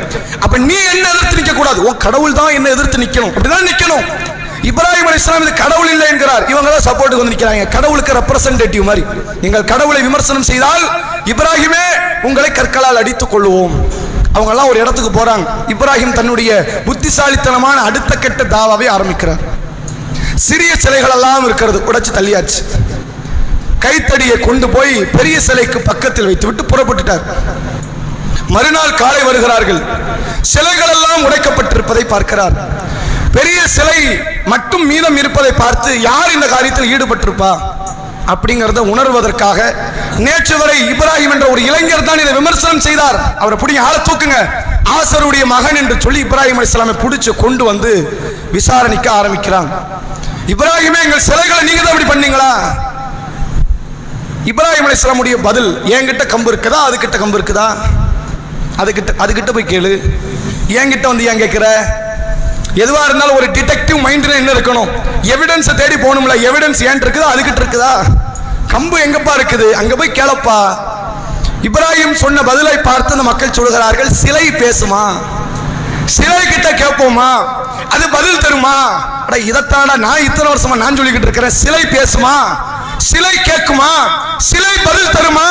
அப்ப நீ என்ன எதிர்த்து நிக்க கூடாது, உன் கடவுள் தான் என்ன எதிர்த்து நிக்கணும், அப்படிதான் நிக்கணும். இப்ராஹிம் அலைஹிஸ்ஸலாம் இது கடவுள் இல்லை என்கிறார், இவங்க தான் சப்போர்ட்டுக்கு வந்து நிக்கிறாங்க. கடவுளுக்கு ரெப்ரசன்டேட்டிவ் மாதிரி. நீங்கள் கடவுளை விமர்சனம் செய்தால் இப்ராஹிமே உங்களை கற்களால் அடித்துக் கொள்வோம். அவங்க எல்லாம் ஒரு இடத்துக்கு போறாங்க. இப்ராஹிம் தன்னுடைய புத்திசாலித்தனமான அடுத்த கட்ட தாவாவை ஆரம்பிக்கிறார். சிறிய சிலைகள் எல்லாம் இருக்கிறது, உடைச்சு தள்ளியாச்சு. கைத்தடியை கொண்டு போய் பெரிய சிலைக்கு பக்கத்தில் வைத்துவிட்டு புறப்பட்டுட்டார். மறுநாள் காலை வருகிறார்கள். சிலைகள் எல்லாம் உடைக்கப்பட்டிருப்பதை பார்க்கிறார். பெரிய சிலை மட்டும் மீதம் இருப்பதை பார்த்து யார் இந்த காரியத்தில் ஈடுபட்டிருப்பா அப்படிங்கிறத உணர்வதற்காக நேற்று வரை இப்ராஹிம் என்ற ஒரு இளைஞர் தான் இதை விமர்சனம் செய்தார். அவரை பிடிங்க, ஆளை தூக்குங்க, ஆசருடைய மகன் என்று சொல்லி இப்ராஹிம் அலைஹிஸ்ஸலாமை பிடிச்சு கொண்டு வந்து விசாரணைக்க ஆரம்பிக்கிறாங்க. இப்ராஹிமே, எங்கள் சிலைகளை நீங்க தான் இப்படி பண்ணீங்களா? இப்ராஹிம் அலைஹிஸ்ஸலாமுடைய பதில், என்கிட்ட கம்பு இருக்குதா, அதுகிட்ட கம்பு இருக்குதா? அதுகிட்ட போய் கேளு, என்கிட்ட வந்து ஏன் கேட்கிற? எதுவா இருந்தாலும் ஒரு டிடெக்டிவ் மைண்ட்ல என்ன இருக்கணும்? எவிடன்ஸ் தேடி போகணும்ல. எவிடன்ஸ் ஏன் இருக்குதா, அதுகிட்ட இருக்குதா? கம்பு எங்கப்பா இருக்குது, அங்க போய் கேளப்பா. இப்ராஹிம் சொன்ன பதிலை பார்த்து அந்த மக்கள் சொல்கிறார்கள், சிலை பேசுமா? சிலை கிட்ட கேட்போமா, அது பதில் தருமா? இதைத்தாடா நான் இத்தனை வருஷமா நான் சொல்லிக்கிட்டு இருக்கிறேன். சிலை பேசுமா, சிலை கேட்குமா, சிலை பதில் தருமா?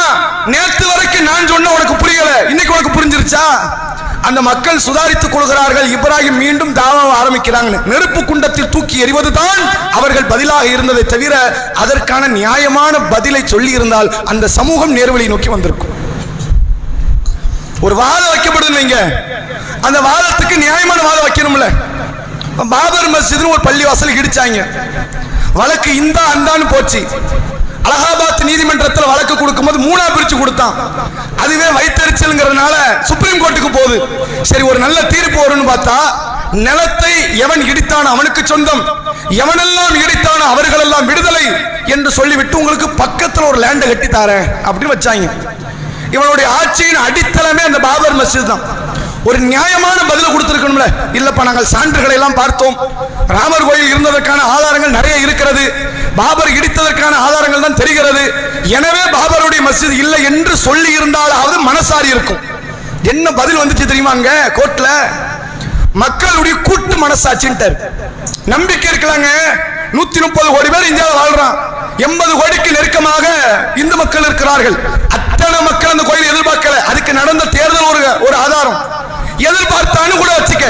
நேற்று வரைக்கும் நான் சொன்ன உனக்கு புரியல, இன்னைக்கு உனக்கு புரிஞ்சிருச்சா? அந்த மக்கள் சுதாரித்துக் கொள்கிறார்கள். இப்ராஹிம் மீண்டும் தாவாவை ஆரம்பிக்கிறாங்க. நெருப்பு குண்டத்தில் தூக்கி எறிவதுதான் அவர்கள் பதிலாக இருந்ததை தவிர அதற்கான நியாயமான பதிலை சொல்லி இருந்தால் அந்த சமூகம் நேர்வழி நோக்கி வந்திருக்கும். ஒரு வாதம் வைக்கப்படுதுங்க, அந்த வாதத்துக்கு நியாயமான வாதம் வைக்கணும்ல. பாபர் மஸ்ஜித் ஒரு பள்ளிவாசல் இடிச்சாங்க. வழக்கு இந்த அந்தான்னு போச்சு. அலகாபாத் நீதிமன்றத்தில் வழக்கு கொடுக்கும்போது மூணா பிரிச்சு கொடுத்தான். அதுவே வைத்தறிச்சல்ங்கிறதுனால சுப்ரீம் கோர்ட்டுக்கு போகுது. சரி, ஒரு நல்ல தீர்ப்பு வரும்னு பார்த்தா, நிலத்தை எவன் இடித்தானோ அவனுக்கு சொந்தம், எவனெல்லாம் இடித்தானோ அவர்களெல்லாம் விடுதலை என்று சொல்லிவிட்டு உங்களுக்கு பக்கத்தில் ஒரு லேண்டை கட்டித்தாரேன் அப்படின்னு வச்சாங்க. இவனுடைய ஆட்சியின் அடித்தளமே அந்த பாபர் மஸ்ஜித் தான். ஒரு நியாயமான பதில் கொடுத்திருக்கணும்ல. இல்லப்பா, நாங்கள் சான்றுகளை எல்லாம் பார்த்தோம், ராமர் கோயில் இருந்ததற்கான ஆதாரங்கள் நிறைய இருக்கிறது, பாபர் இடித்ததற்கான ஆதாரங்கள் தான் தெரிகிறது, எனவே பாபருடைய மஸ்ஜித் இல்லை என்று சொல்லி இருந்தாலாவது மனசாரி இருக்கும். என்ன பதில் வந்துச்சு தெரியுமா? அங்க கோர்ட்ல மக்களுடைய கூட்டு மனசாட்சின்ட்டார். நம்பிக்கை இருக்கலாங்க. 130 கோடி பேர் இந்தியாவில் வாழ்றான். 80 கோடிக்கு நெருக்கமாக இந்து மக்கள் இருக்கிறார்கள். அத்தனை மக்கள் அந்த கோயில் எதிர்பார்க்கல. அதுக்கு நடந்த தேர்தல் ஒரு ஆதாரம். எதிர்பார்த்தான்னு கூட வச்சுக்க.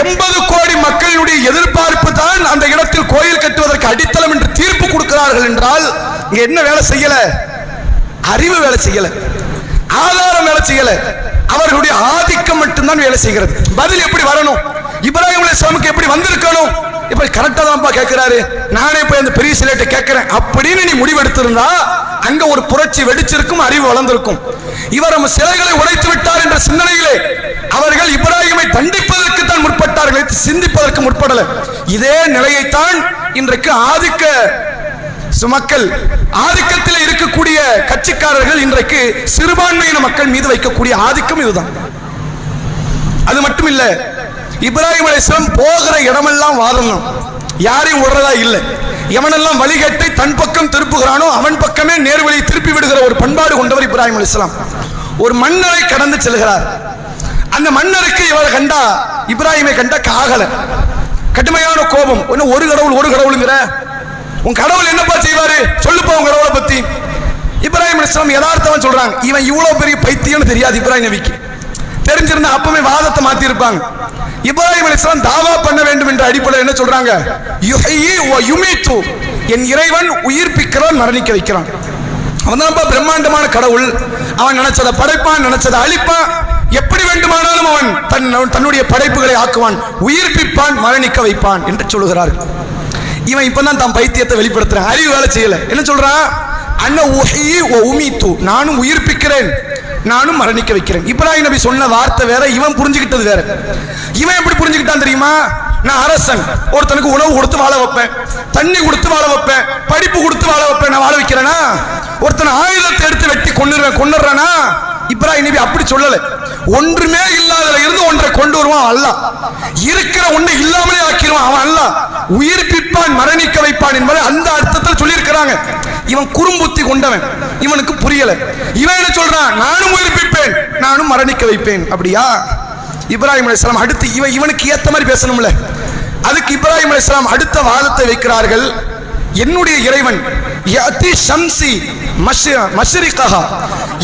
80 கோடி மக்களுடைய எதிர்பார்ப்பு தான் அந்த இடத்தில் கோயில் கட்டுவதற்கு அடித்தளம் என்று தீர்ப்பு கொடுக்கிறார்கள் என்றால் இங்க என்ன வேலை செய்யல? அறிவு வேலை செய்யல, ஆதாரம் வேலை செய்யல, அவர்களுடைய ஆதிக்கம் மட்டும்தான் வேலை செய்கிறது. பதில் எப்படி வரணும்? இப்ராஹிம் அலைஹிஸ்ஸலாமுக்கு எப்படி வந்திருக்கணும்? இப்ப கரெக்டா தான்ப்பா கேட்கிறாரு, நானே போய் அந்த பெரிய சிலைட்ட கேட்கிறேன் அப்படின்னு நீ முடிவெடுத்திருந்தா அங்க ஒரு புரட்சி வெடிச்சிருக்கும், அறிவு வளர்ந்திருக்கும். இவர் நம்ம சிலைகளை உடைத்து விட்டார் என்ற சிந்தனையிலே அவர்கள் இப்ராஹிமை தண்டிப்பதற்கு தான் முற்பட்டார்கள், சிந்திப்பதற்கு முற்படல. இதே நிலையைத்தான் இன்றைக்கு ஆதிக்க மக்கள், ஆதிக்கத்தில் இருக்கக்கூடிய கட்சிக்காரர்கள் இன்றைக்கு சிறுபான்மையின மக்கள் மீது வைக்கக்கூடிய ஆதிக்கம் இதுதான். அது மட்டும் இல்ல, இப்ராஹிம் அலைஹிஸ்ஸலாம் போகிற இடமெல்லாம் வாதம் தான், யாரையும் விடுறதா இல்லை. எவனெல்லாம் வழிகேட்டை தன் பக்கம் திருப்புகிறானோ அவன் பக்கமே நேர்வழியை திருப்பி விடுகிற ஒரு பண்பாடு கொண்டவர் இப்ராஹிம் அலைஹிஸ்ஸலாம். ஒரு மன்னரை கடந்து செல்கிறார். அந்த மன்னருக்கு இவர் கண்டா, இப்ராஹிமை கண்டா காகல, கடுமையான கோபம். ஒரு கடவுள் ஒரு கடவுளுங்கிற, உன் கடவுள் என்னப்பா செய்வாரு சொல்லுப்பா உன் கடவுளை பத்தி. இப்ராஹிம் அலைஹிஸ்ஸலாம் யதார்த்தமா சொல்றாங்க. இவன் இவ்வளவு பெரிய பைத்தியம்னு தெரியாது இப்ராஹிம் நபிக்கு. தெரிஞ்சிருந்தா அப்பவே வாதத்தை மாத்தி இருப்பாங்க. இப்ராஹிம் அலைஹிஸ்ஸலாம் தாவா பண்ண வேண்டும் என்ற அடிப்படையில் என்ன சொல்றாங்க? யுஹ்யி வ யுமீத்து, என் இறைவன் உயிர்ப்பிக்கிறான், மரணிக்க வைக்கிறான். அவன் தான் பிரம்மாண்டமான கடவுள். அவன் நினைச்சதை படைப்பான், நினைச்சதை அழிப்பான், எப்படி வேண்டுமானாலும் அவன் தன்னுடைய படைப்புகளை ஆக்குவான், உயிர்ப்பிப்பான், மரணிக்க வைப்பான் என்று சொல்லுகிறார்கள். இவன் இப்பதான் தான் பைத்தியத்தை வெளிப்படுத்துறான், அறிவு வேலை செய்யல. என்ன சொல்றான்? அன்ன உஹ்யி வ உமீத்து, நானும் உயிர்ப்பிக்கிறேன், நானும் மரணிக்க வைக்கிறேன். இப்ராஹிம் நபி சொன்ன வார்த்தை வேற, இவன் புரிஞ்சுக்கிட்டது வேற. இவன் எப்படி புரிஞ்சுக்கிட்டான் தெரியுமா? நான் அரசன், ஒருத்தனுக்கு உணவு கொடுத்து வாழ வைப்பேன், தண்ணி கொடுத்து வாழ வைப்பேன், படிப்பு கொடுத்து வாழ வைப்பேன், நான் வாழ வைக்கிறேனா? ஒருத்தன் ஆயுதத்தை எடுத்து வெட்டி கொன்னுறானா? இப்ராஹிம் நபி அப்படி சொல்லல. ஒன்றுமே இல்லாதல இருந்து ஒன்றை கொண்டு வருவான் அல்லாஹ், இருக்கிற ஒன்றை இல்லாமலே ஆக்கிடுவான் அவன் அல்லாஹ், உயிர்ப்பிப்பான், மரணிக்க வைப்பான் என்பதை அந்த அர்த்தத்தில் சொல்லி இருக்கிறாங்க. இவன் குறும்புத்தி கொண்டவன், இவனுக்கு புரியல. இவன் என்ன சொல்றான்? நானும் உயிர்ப்பிப்பேன், நானும் மரணிக்க வைப்பேன். அப்படியா? இப்ராஹிம் அலைஹிஸ்ஸலாம் அடுத்து இவனுக்கு ஏத்த மாதிரி பேசணும்ல. அதுக்கு இப்ராஹிம் அலைஹிஸ்ஸலாம் அடுத்த வாதத்தை வைக்கிறார்கள். என்னுடைய இறைவன் யஅதி ஷம்சி மஷ்ரிகஹா,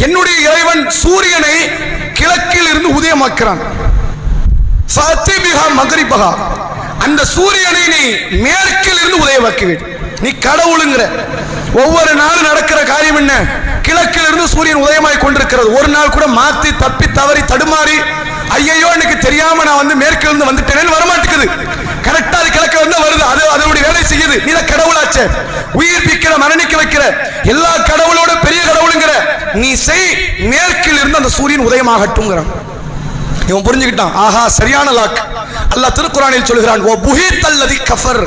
என்னுடைய இறைவன் சூரியனை கிழக்கில் இருந்து உதயமாக்குறான். ஃபஅதி பிஹா மக்ரிபஹா, அந்த சூரியனை நீ மேற்கில் இருந்து உதயமாக்குவீர். நீ கடவுளுங்கிற. ஒவ்வொரு நாளும் நடக்கிற காரியம் என்ன? கிழக்கில் இருந்து சூரியன் உதயமாய் கொண்டிருக்கிறது. ஒரு நாள் கூட மாத்தி தப்பி தவறி தடுமாறி ஐயோ எனக்கு தெரியாம நான் மேற்கில் இருந்து வந்துட்டேன்னு வரமாட்டேங்குது. கரெக்டா அது கிழக்கு வந்து வருது, அது அதனுடைய வேலை செய்யுது. நீ தான் கடவுளாச்சே, உயிர்ப்பிக்கிற, மரணிக்க வைக்கிற, எல்லா கடவுளோட பெரிய கடவுளுங்கிற. நீ செய், மேற்கில் இருந்து அந்த சூரியன் உதயமாகட்டும்ங்கிறான். இவன் புரிஞ்சுக்கிட்டான், ஆஹா சரியான லாக். அல்லாஹ் திருக்குர்ஆனில் சொல்கிறான், ஓ புஹீத்தல்லதி கஃபர்,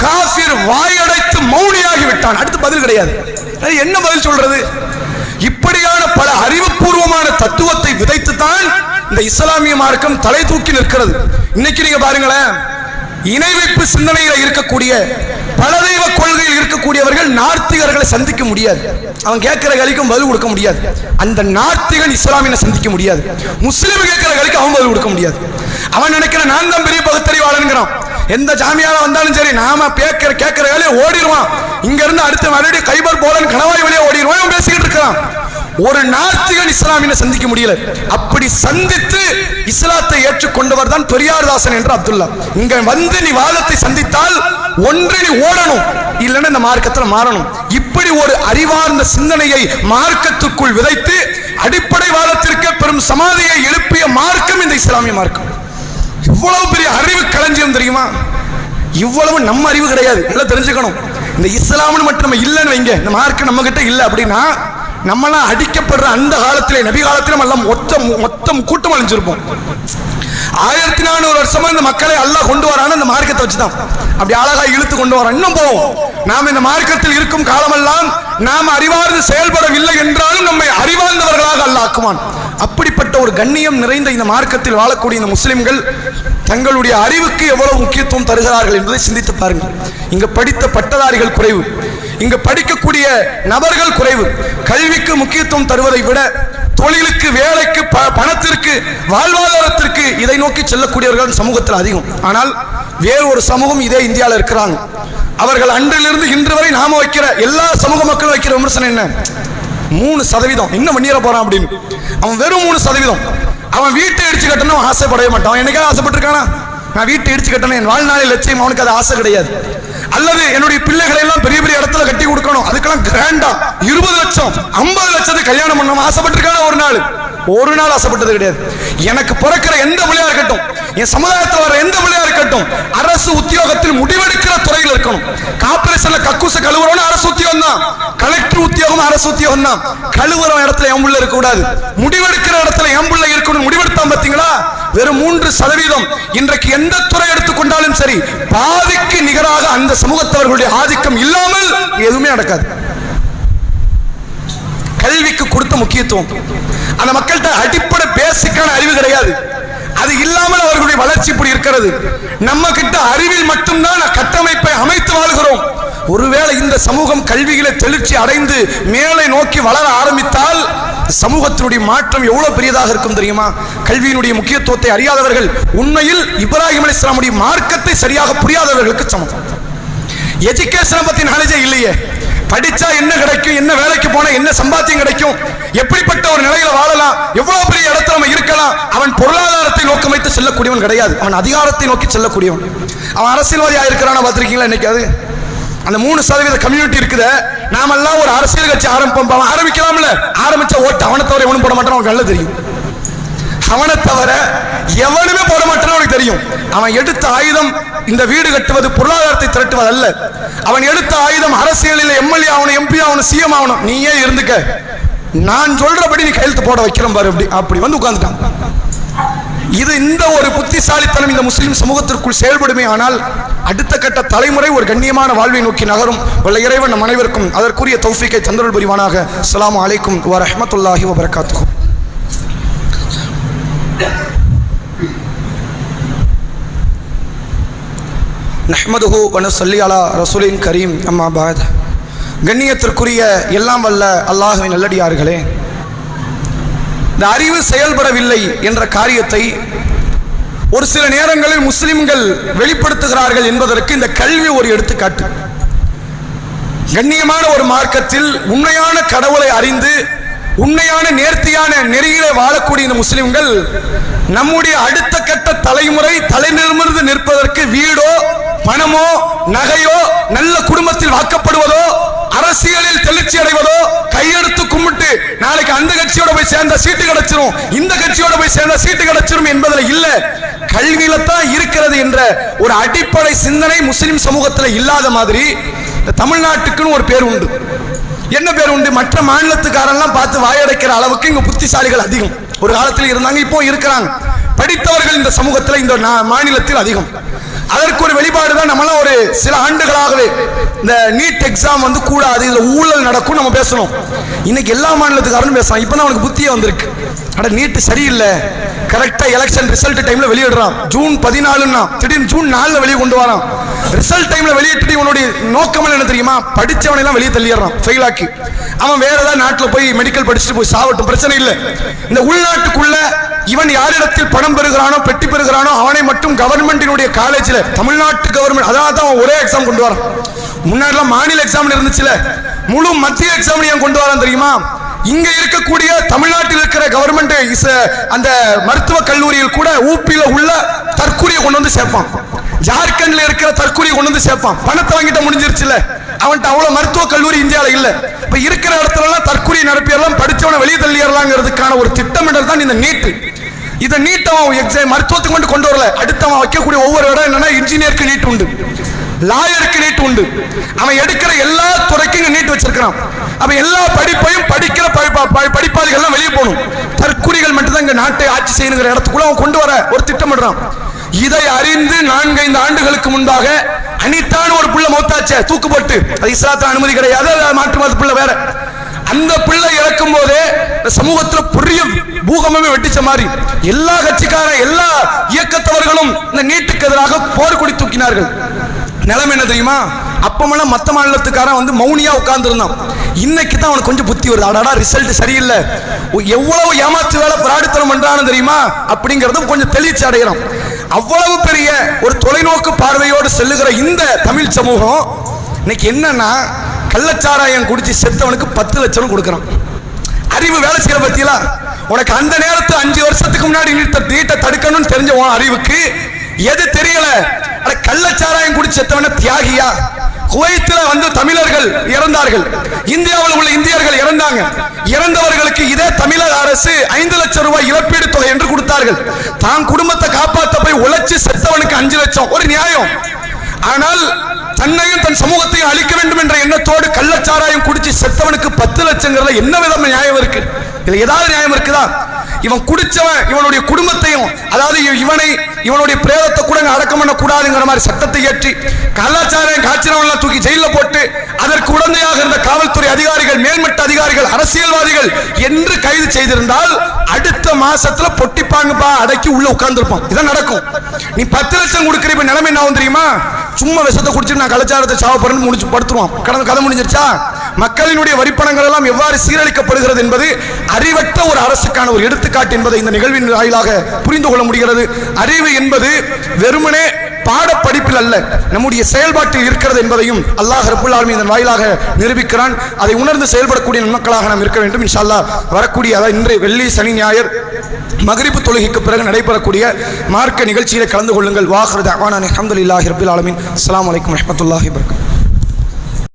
காஃபிர் வாயடைத்து மௌனியாகி விட்டான். அடுத்து பதில் கிடையாது. என்ன பதில் சொல்றது? இப்படியான பல அறிவுபூர்வமான தத்துவத்தை விதைத்து தான் இந்த இஸ்லாமிய மார்க்கம் தலை தூக்கி நிற்கிறது. இன்னைக்கு நீங்க பாருங்களேன், இணை வைப்பு சிந்தனையில இருக்கக்கூடிய, பல தெய்வ கொள்கையில் இருக்கக்கூடியவர்கள் நார்த்திகர்களை சந்திக்க முடியாது. அவன் கேட்கிற கலிக்கும் பதில் கொடுக்க முடியாது. அந்த நார்த்திகன் இஸ்லாமியனை சந்திக்க முடியாது. முஸ்லீம் கேட்கிற கலிக்கு அவன் பதில் கொடுக்க முடியாது. அவன் நினைக்கிற நான் தான் பெரிய பகுத்தறிவாளனுங்கிறான். எந்த ஜாமியால வந்தாலும் சரி, நாம கேட்கிற வேலையை ஓடிடுவான். இங்க இருந்து அடுத்த மறுபடியும் கைபர் போலன் கணவாய் வழியா ஓடிடுவான். பேசிக்கிட்டு இருக்கிறான். ஒரு நார்த்திகன் இஸ்லாமியனை சந்திக்க முடியல. அப்படி சந்தித்து இஸ்லாத்தை ஏற்றுக்கொண்டவர் தான் பெரியார்தாசன் என்ற அப்துல்லா. இங்க வந்து நீ வாதத்தை சந்தித்தால் ஒன்று நீ ஓடணும், இல்லைன்னா இந்த மார்க்கத்தில் மாறணும். இப்படி ஒரு அறிவார்ந்த சிந்தனையை மார்க்கத்துக்குள் விதைத்து அடிப்படை வாதத்திற்கு பெரும் சமாதியை எழுப்பிய மார்க்கம் இந்த இஸ்லாமிய மார்க்கம். இவ்வளவு பெரிய அறிவு களஞ்சியம் தெரியுமா? இவ்வளவு நம்ம அறிவு கிடையாது. எல்லாம் தெரிஞ்சுக்கணும். இந்த இஸ்லாம்னு மட்டும் நம்ம இல்லைன்னு வைங்க, இந்த மார்க்கம் நம்ம கிட்ட இல்லை அப்படின்னா நம்மளாம் அடிக்கப்படுற அந்த காலத்திலே, நபி காலத்திலும் எல்லாம் மொத்தம் கூட்டம் அழிஞ்சிருப்போம். 1400 வருஷமா இந்த மக்களை அல்லாஹ் கொண்டு வரான்னு அந்த மார்க்கத்தை வச்சுதான் அப்படி அழகா இழுத்து கொண்டு வரோம். இன்னும் போவோம். நாம் இந்த மார்க்கத்தில் இருக்கும் காலமெல்லாம் நாம் அறிவார்ந்து செயல்படவில்லை என்றாலும் நம்மை அறிவார்ந்தவர்களாக அல்லாஹ் ஆக்குவான். அப்படிப்பட்ட ஒரு கண்ணியம் நிறைந்த இந்த மார்க்கத்தில் வாழக்கூடிய இந்த முஸ்லிம்கள் தங்களுடைய அறிவுக்கு எவ்வளவு முக்கியத்துவம் தருகிறார்கள் என்பதை சிந்தித்து பாருங்கள். இங்க படித்த பட்டதாரிகள் குறைவு, இங்க படிக்கக்கூடிய நபர்கள் குறைவு. கல்விக்கு முக்கியத்துவம் தருவதை விட தொழிலுக்கு, வேலைக்கு, பணத்திற்கு, வாழ்வாதாரத்திற்கு இதை நோக்கி செல்லக்கூடியவர்கள் சமூகத்தில் அதிகம். ஆனால் வேறு ஒரு சமூகம் இதே இந்தியாவில் இருக்கிறாங்க. அவர்கள் அன்றிலிருந்து இன்று வரை நாம வைக்கிற எல்லா சமூக மக்களும் வைக்கிற விமர்சனம் என்ன? 3% இன்னும் பண்ணிட போறான் அப்படின்னு. அவன் வெறும் 3%. அவன் வீட்டை இடிச்சு கட்டணும் ஆசைப்படவே மாட்டான். அவன் என்னைக்காவது ஆசைப்பட்டிருக்கானா? நான் வீட்டை இடிச்சு கட்டணும் என் வாழ்நாளில் லட்சியம். அவனுக்கு அது ஆசை கிடையாது. அல்லது என்னுடைய பிள்ளைகளை எல்லாம் பெரிய பெரிய இடத்துல கட்டி கொடுக்கணும், அதுக்கெல்லாம் கிராண்டா 20 லட்சம் 50 லட்சத்துக்கு கல்யாணம் பண்ணணும் ஆசைப்பட்டிருக்கான? ஒரு நாள் ஆசைப்பட்டது கிடையாது. எனக்கு பிறக்கிற எந்த பிள்ளையா இருக்கட்டும், என் சமுதாயத்தில் வர எந்த பிள்ளையா இருக்கட்டும், அரசு உத்தியோகத்தில் முடிவெடுக்கிற துறையில் இருக்கணும். கார்பரேஷன்ல கக்கூச கழுவுறோம் அரசு உத்தியோகம் தான், கலெக்டர் உத்தியோகம் அரசு உத்தியோகம் தான். கழுவுற இடத்துல என் பிள்ளை இருக்க கூடாது, முடிவெடுக்கிற இடத்துல என் பிள்ளை இருக்கணும். முடிவெடுத்தான் பார்த்தீங்களா? வெறும் 3%. இன்றைக்கு எந்த துறை எடுத்துக்கொண்டாலும் சரி, பாதிக்கு நிகராக அந்த சமூகத்தவர்களுடைய ஆதிக்கம் இல்லாமல் எதுவுமே நடக்காது. கல்விக்கு கொடுத்த முக்கியத்துவம், அந்த மக்கள்கிட்ட அடிப்படை பேசிக்கான அறிவு கிடையாது. அது இல்லாமல் அவர்களுடைய வளர்ச்சி இப்படி இருக்கிறது. நம்ம கிட்ட அறிவில் மட்டும்தான் கட்டமைப்பை அமைத்து வாழ்கிறோம். ஒருவேளை இந்த சமூகம் கல்வியில தெளிர்ச்சி அடைந்து மேலே நோக்கி வளர ஆரம்பித்தால் சமூகத்தினுடைய மாற்றம் எவ்வளவு பெரியதாக இருக்கும் தெரியுமா? கல்வியினுடைய முக்கியத்துவத்தை அறியாதவர்கள் உண்மையில் இப்ராஹிம் அலைஹிஸ்ஸலாமுடைய மார்க்கத்தை சரியாக புரியாதவர்களுக்கு சமம். எஜுகேஷனை பத்தி நாலேஜே இல்லையே. படிச்சா என்ன கிடைக்கும், என்ன வேலைக்கு போனா என்ன சம்பாத்தியம் கிடைக்கும், எப்படிப்பட்ட ஒரு நிலையில வாழலாம், எவ்வளவு பெரிய இடத்துல நம்ம இருக்கலாம், அவன் பொருளாதாரத்தை நோக்கம் வைத்து செல்லக்கூடியவன் கிடையாது. அவன் அதிகாரத்தை நோக்கி செல்லக்கூடியவன். அவன் அரசியல்வாதியா இருக்கிறான பார்த்திருக்கீங்களா? இன்னைக்கு அந்த 3% கம்யூனிட்டி இருக்குது. நாமெல்லாம் ஒரு அரசியல் கட்சி ஆரம்பிக்கலாம்ல, ஆரம்பிச்ச ஓட்டு அவனை தவிர எவனும் போட மாட்டான். அவனுக்கு நல்லா தெரியும். அவனை தவிர எவனுமே போட மாட்டான்னு அவனுக்கு தெரியும். அவன் எடுத்த ஆயுதம் இந்த வீடு கட்டுவது, பொருளாதாரத்தை திரட்டுவது அல்ல. அவன் எடுத்த ஆயுதம் அரசியலில் எம்எல்ஏ ஆகணும், எம்பி ஆகணும், சிஎம் ஆகணும். நீயே இருந்துக்க, நான் சொல்றபடி நீ கையெழுத்து போட வைக்கிறோம் பாரு, அப்படி வந்து உட்கார்ந்துட்டான். இது இந்த ஒரு புத்திசாலித்தனம் இந்த முஸ்லிம் சமூகத்திற்குள் செயல்படுமே ஆனால் அடுத்த கட்ட தலைமுறை ஒரு கண்ணியமான வாழ்வை நோக்கி நகரும். வல்ல இறைவன் நம் அனைவருக்கும் அதற்குரிய தௌஃபீக்கை தந்தருள் புரிவானாக. அஸ்ஸலாமு அலைக்கும் வ ரஹ்மத்துல்லாஹி வ பரகாத்துஹு. நஹ்மதுஹு வ நுஸல்லி அலா ரசூலின் கரீம். அம்மா பாத். கண்ணியத்திற்குரிய எல்லாம் வல்ல அல்லாஹ்வின் நல்லடியார்களே, இந்த அறிவு செயல்படவில்லை என்ற காரியத்தை ஒரு சில நேரங்களில் முஸ்லிம்கள் வெளிப்படுத்துகிறார்கள் என்பதற்கு இந்த கல்வி ஒரு எடுத்துக்காட்டு. கண்ணியமான ஒரு மார்க்கத்தில் உண்மையான கடவுளை அறிந்து உண்மையான நேர்த்தியான நெறியிலே வாழக்கூடிய இந்த முஸ்லிம்கள் நம்முடைய அடுத்த கட்ட தலைமுறை தலை நிமிர்ந்து நிற்பதற்கு வீடோ பணமோ நகையோ நல்ல குடும்பத்தில் வாக்கப்படுவதோ அரசியலில் தெளிச்சி அடைவதோ கையெடுத்து கும்பிட்டு நாளைக்கு அந்த கட்சியோட போய் சேர்ந்த சீட்டு கிடைச்சிரும், இந்த கட்சியோட போய் சேர்ந்த சீட்டு கிடைச்சிரும் என்பதில் இல்ல, கல்வியில தான் இருக்கிறது என்ற ஒரு அடிப்படை சிந்தனை முஸ்லிம் சமூகத்தில் இல்லாத மாதிரி தமிழ்நாட்டுக்குன்னு ஒரு பேர் உண்டு. என்ன பேர் உண்டு? மற்ற மாநிலத்துக்காரெல்லாம் பார்த்து வாயடைக்கிற அளவுக்கு இங்க புத்திசாலிகள் அதிகம். ஒரு காலத்தில் இருந்தாங்க, இப்போ இருக்கிறாங்க. படித்தவர்கள் இந்த சமூகத்தில் இந்த மாநிலத்தில் அதிகம். அதற்கு ஒரு வெளிப்பாடு தான் நம்மளாம் ஒரு சில ஆண்டுகளாகவே இந்த நீட் எக்ஸாம் வந்து கூடாது, இதுல ஊழல் நடக்கும் நம்ம பேசணும். இன்னைக்கு எல்லா மாநிலத்துக்காரனும் பேசலாம். இப்பதான் அவனுக்கு புத்தியே வந்திருக்கு. அட நீட் சரியில்லை, கரெக்டா எலெக்ஷன் ரிசல்ட் டைம்ல வெளியிடுறான். ஜூன் 14 திடீர்னு ஜூன் 4 வெளியே கொண்டு வரான். ரிசல்ட் டைம்ல வெளியிட்டு இவனுடைய நோக்கம் என்ன தெரியுமா? படிச்சவனை எல்லாம் வெளியே தள்ளிடுறான், ஃபெயில் ஆக்கி. அவன் வேற ஏதாவது நாட்டில் போய் மெடிக்கல் படிச்சுட்டு போய் சாவட்டும், பிரச்சனை இல்லை. இந்த உள்நாட்டுக்குள்ள இவன் யாரிடத்தில் பணம் பெறுகிறானோ பெட்டி பெறுகிறானோ அவனை மட்டும் கவர்மெண்டினுடைய காலேஜில், தமிழ்நாட்டு கவர்மெண்ட், அதாவது அவன் ஒரே எக்ஸாம் கொண்டு வரான். முன்னாடிலாம் மாநில எக்ஸாம் இருந்துச்சுல, முழு மத்திய எக்ஸாம் ஏன் கொண்டு வரான் தெரியுமா? இங்க இருக்கக்கூடிய தமிழ்நாட்டில் இருக்கிற கவர்மெண்ட் அந்த மருத்துவக் கல்லூரியில் கூட ஊப்பியில உள்ள தற்கூரியை கொண்டு வந்து சேர்ப்பான், ஜார்க்கண்ட்ல இருக்கிற தற்கூரியை கொண்டு வந்து சேர்ப்பான். பணத்தை வாங்கிட்ட முடிஞ்சிருச்சுல, அவன்கிட்ட அவ்வளவு மருத்துவக் கல்லூரி இந்தியாவில் இல்ல. இப்ப இருக்கிற இடத்துல எல்லாம் தற்கூரி நடப்பியெல்லாம் படிச்சவனை வெளியே தள்ளிடலாங்கிறதுக்கான ஒரு திட்டமிடல் தான் இந்த நீட். இதை நீட் அவன் மருத்துவத்துக்கு கொண்டு வரல. அடுத்து அவன் வைக்கக்கூடிய ஒவ்வொரு இடம் என்னன்னா, இன்ஜினியருக்கு நீட் உண்டு, லாயருக்கு நீட் உண்டு. அவன் எடுக்கிற எல்லா துறைக்கும் நீட் வச்சிருக்கான். அப்ப எல்லா படிப்பையும் படிக்கிற படிப்பாளிகள் எல்லாம் வெளியே போகணும். தற்கூரிகள் மட்டும்தான் இங்க நாட்டை ஆட்சி செய்யணுங்கிற இடத்துக்குள்ள அவன் கொண்டு வர ஒரு திட்டமிடுறான். இதை அறிந்து 4-5 ஆண்டுகளுக்கு முன்பாக அனிதான ஒரு புள்ள மௌத்தாச்சே, தூக்கு போட்டு, அது இஸ்லாத்துல அனுமதி கிடையாது, மாற்று மத புள்ள வேற. அந்த பிள்ளை இறக்கும் போதே சமூகத்தில் பெரிய பூகம்பமே வெட்டிச்ச மாதிரி எல்லா கட்சிக்கார எல்லா இயக்கத்தவர்களும் இந்த நீட்டுக்கு எதிராக போர் கொடி தூக்கினார்கள். நிலைமை என்ன தெரியுமா? அப்பமெல்லாம் மற்ற மாநிலத்துக்காரன் வந்து மௌனியா உட்கார்ந்து இருந்தான். இன்னைக்கு தான் அவனுக்கு கொஞ்சம் புத்தி வருது. அடாடா ரிசல்ட் சரியில்லை, எவ்வளவு ஏமாற்று வேலை பிராடித்தனம் பண்றான்னு தெரியுமா அப்படிங்கறதும் கொஞ்சம் தெளிச்சு அடைகிறோம். அவ்வளவு பெரிய ஒரு தொலைநோக்கு பார்வையோடு செல்லுகிற இந்த தமிழ் சமூகம் இன்னைக்கு என்னன்னா, கள்ளச்சாராயம் குடிச்சு செத்தவனுக்கு 10 லட்சம் கொடுக்குறான். அறிவு வேலை செய்யற பத்தியெல்லாம் உனக்கு அந்த நேரத்து 5 வருஷத்துக்கு முன்னாடி நீட்டை தடுக்கணும்னு தெரிஞ்ச அறிவுக்கு எது தெரியல. கள்ளச்சாராயம் குடிச்சு செத்தவன தியாகியா? குவைத்தில் வந்து தமிழர்கள் இறந்தார்கள், இந்தியாவில் உள்ள இந்தியர்கள் இறந்தாங்க. இறந்தவர்களுக்கு இதே தமிழக அரசு 5 லட்சம் ரூபாய் இழப்பீடு தொகை என்று கொடுத்தார்கள். தான் குடும்பத்தை காப்பாற்ற போய் உழைச்சு செத்தவனுக்கு 5 லட்சம் ஒரு நியாயம். ஆனால் தன்னையும் தன் சமூகத்தையும் அழிக்க வேண்டும் என்ற எண்ணத்தோடு கள்ளச்சாராயம் குடிச்சு செத்தவனுக்கு 10 லட்சங்கிறத என்ன விதமான நியாயம் இருக்கு? இதுல ஏதாவது நியாயம் இருக்குதா? இவன் குடிச்சவன் இவனுடைய குடும்பத்தையும், அதாவது இவனுடைய பிரேதத்தை கூட அடக்கம் பண்ண கூடாதுங்கிற மாதிரி சட்டத்தை ஏற்றி கள்ளச்சாராயம் காய்ச்சினவன் தூக்கி ஜெயில போட்டு அதற்கு உடந்தையாக இருந்த காவல்துறை அதிகாரிகள், மேல்மட்ட அதிகாரிகள், அரசியல்வாதிகள் என்று கைது செய்திருந்தால் அடுத்த மாசத்துல பொட்டிப்பாங்கப்பா அடக்கி உள்ள உட்கார்ந்துருப்பான். இதான் நடக்கும். நீ 10 லட்சம் கொடுக்கிற இப்ப நிலைமை என்ன தெரியுமா? சும்மா விஷத்தை குடிச்சிட்டு நான் கள்ளச்சாரத்தை சாவப்படுறேன்னு முடிச்சு படுத்துருவான். கதை முடிஞ்சிருச்சா? மக்களினுடைய வரிப்பணங்கள் எல்லாம் எவ்வாறு சீரழிக்கப்படுகிறது என்பது அறிவற்ற ஒரு அரசுக்கான ஒரு எடுத்துக்காட்டு என்பதை இந்த நிகழ்வின் வாயிலாக புரிந்து கொள்ள முடிகிறது. அறிவு என்பது வெறுமனே பாடப்படிப்பில் அல்ல, நம்முடைய செயல்பாட்டில் இருக்கிறது என்பதையும் அல்லாஹ் ரப்பல் ஆலமீன் இதன் வாயிலாக நிரூபிக்கிறான். அதை உணர்ந்து செயல்படக்கூடிய நன்மக்களாக நாம் இருக்க வேண்டும். இன்ஷா அல்லாஹ் வரக்கூடிய இன்று வெள்ளி, சனி, ஞாயிறு மக்ரிப் தொழுகைக்கு பிறகு நடைபெறக்கூடிய மார்க்க நிகழ்ச்சியிலே கலந்து கொள்ளுங்கள். வாஹிரு தஅவானா அல்ஹம்துலில்லாஹி ரப்பில் ஆலமீன். அஸ்ஸலாமு அலைக்கும் வரஹ்மத்துல்லாஹி வபரகாத்துஹு.